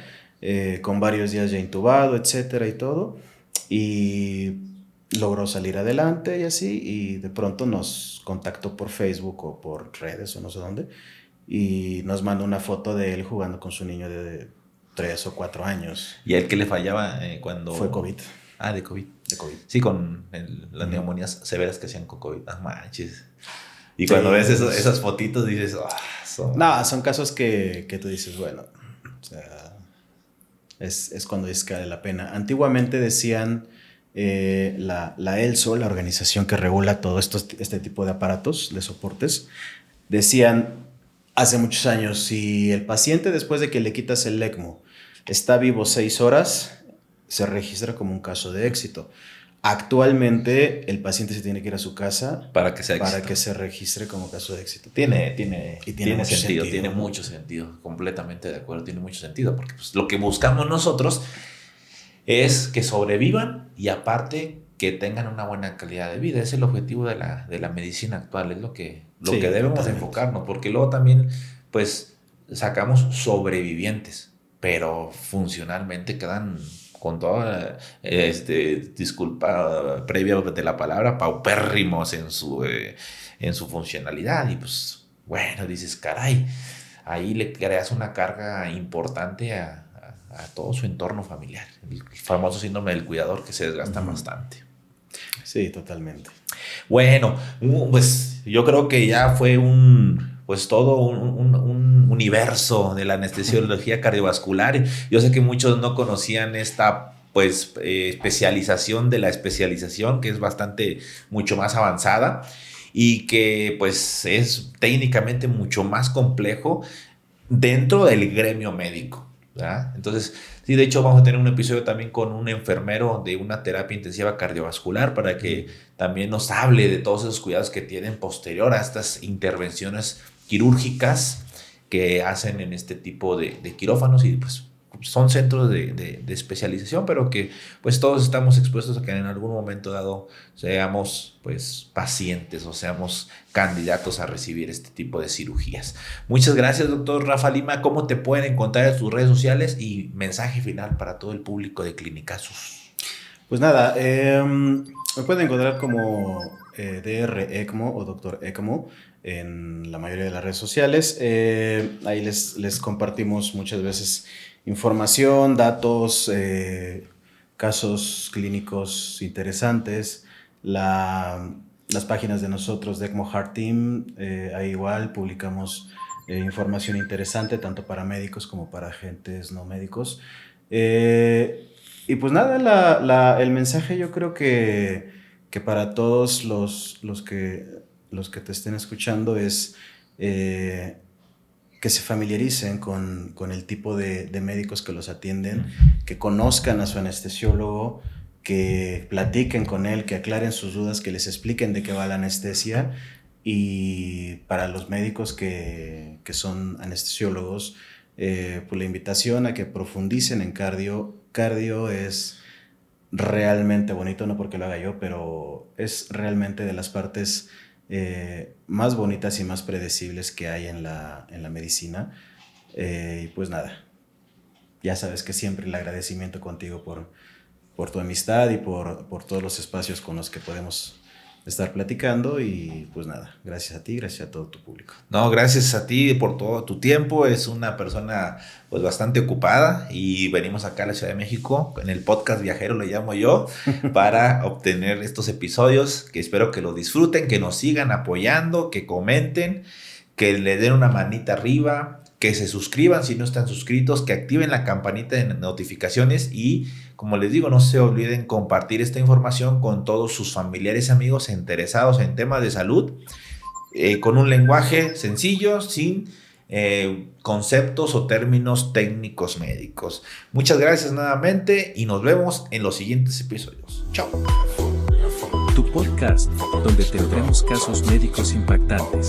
con varios días ya intubado, etcétera y todo. Y logró salir adelante y así, y de pronto nos contactó por Facebook o por redes o no sé dónde, y nos mandó una foto de él jugando con su niño de 3 o 4 años. ¿Y a él qué le fallaba cuando...? Fue COVID. Ah, de COVID. De COVID. Sí, con las neumonías severas que hacían con COVID. Ah, manches. Y cuando ves esas fotitos dices... son casos que tú dices, bueno, o sea... Es cuando dices que vale la pena. Antiguamente decían la ELSO, la organización que regula todo este tipo de aparatos, de soportes, decían hace muchos años, si el paciente después de que le quitas el ECMO está vivo 6 horas, se registra como un caso de éxito. Actualmente el paciente se tiene que ir a su casa para que se registre como caso de éxito. Tiene mucho sentido, tiene mucho sentido, completamente de acuerdo, tiene mucho sentido, porque pues, lo que buscamos nosotros es que sobrevivan y aparte que tengan una buena calidad de vida. Ese es el objetivo de la medicina actual, es lo que debemos totalmente enfocarnos, porque luego también pues sacamos sobrevivientes, pero funcionalmente quedan con toda, disculpa previa de la palabra, paupérrimos en su funcionalidad. Y pues bueno, dices, caray, ahí le creas una carga importante a todo su entorno familiar. El famoso síndrome del cuidador que se desgasta bastante. Sí, totalmente. Bueno, pues yo creo que ya fue todo un universo de la anestesiología cardiovascular. Yo sé que muchos no conocían esta especialización de la especialización, que es mucho más avanzada y que pues es técnicamente mucho más complejo dentro del gremio médico, ¿verdad? Entonces, sí, de hecho vamos a tener un episodio también con un enfermero de una terapia intensiva cardiovascular para que también nos hable de todos esos cuidados que tienen posterior a estas intervenciones quirúrgicas que hacen en este tipo de quirófanos. Y pues son centros de especialización, pero que pues todos estamos expuestos a que en algún momento dado seamos pues pacientes o seamos candidatos a recibir este tipo de cirugías. Muchas gracias, doctor Rafa Lima. ¿Cómo te pueden encontrar en tus redes sociales y mensaje final para todo el público de Clinicazos? Pues nada, me pueden encontrar como Dr. ECMO o Dr. ECMO en la mayoría de las redes sociales. Ahí les compartimos muchas veces información, datos, casos clínicos interesantes, las páginas de nosotros de ECMO Heart Team, ahí igual publicamos información interesante tanto para médicos como para agentes no médicos. Y pues nada, el mensaje yo creo que para todos los que te estén escuchando es que se familiaricen con el tipo de médicos que los atienden, que conozcan a su anestesiólogo, que platiquen con él, que aclaren sus dudas, que les expliquen de qué va la anestesia. Y para los médicos que son anestesiólogos, pues la invitación a que profundicen en cardio. Cardio es realmente bonito, no porque lo haga yo, pero es realmente de las partes más bonitas y más predecibles que hay en la medicina. Y pues nada, ya sabes que siempre el agradecimiento contigo por tu amistad y por todos los espacios con los que podemos estar platicando. Y pues nada, gracias a ti, gracias a todo tu público. No, gracias a ti por todo tu tiempo. Es una persona pues bastante ocupada y venimos acá a la Ciudad de México en el podcast viajero, le llamo yo, para obtener estos episodios, que espero que lo disfruten, que nos sigan apoyando, que comenten, que le den una manita arriba, que se suscriban si no están suscritos, que activen la campanita de notificaciones y, como les digo, no se olviden compartir esta información con todos sus familiares y amigos interesados en temas de salud, con un lenguaje sencillo, sin conceptos o términos técnicos médicos. Muchas gracias nuevamente y nos vemos en los siguientes episodios. Chao. Tu podcast, donde tendremos casos médicos impactantes.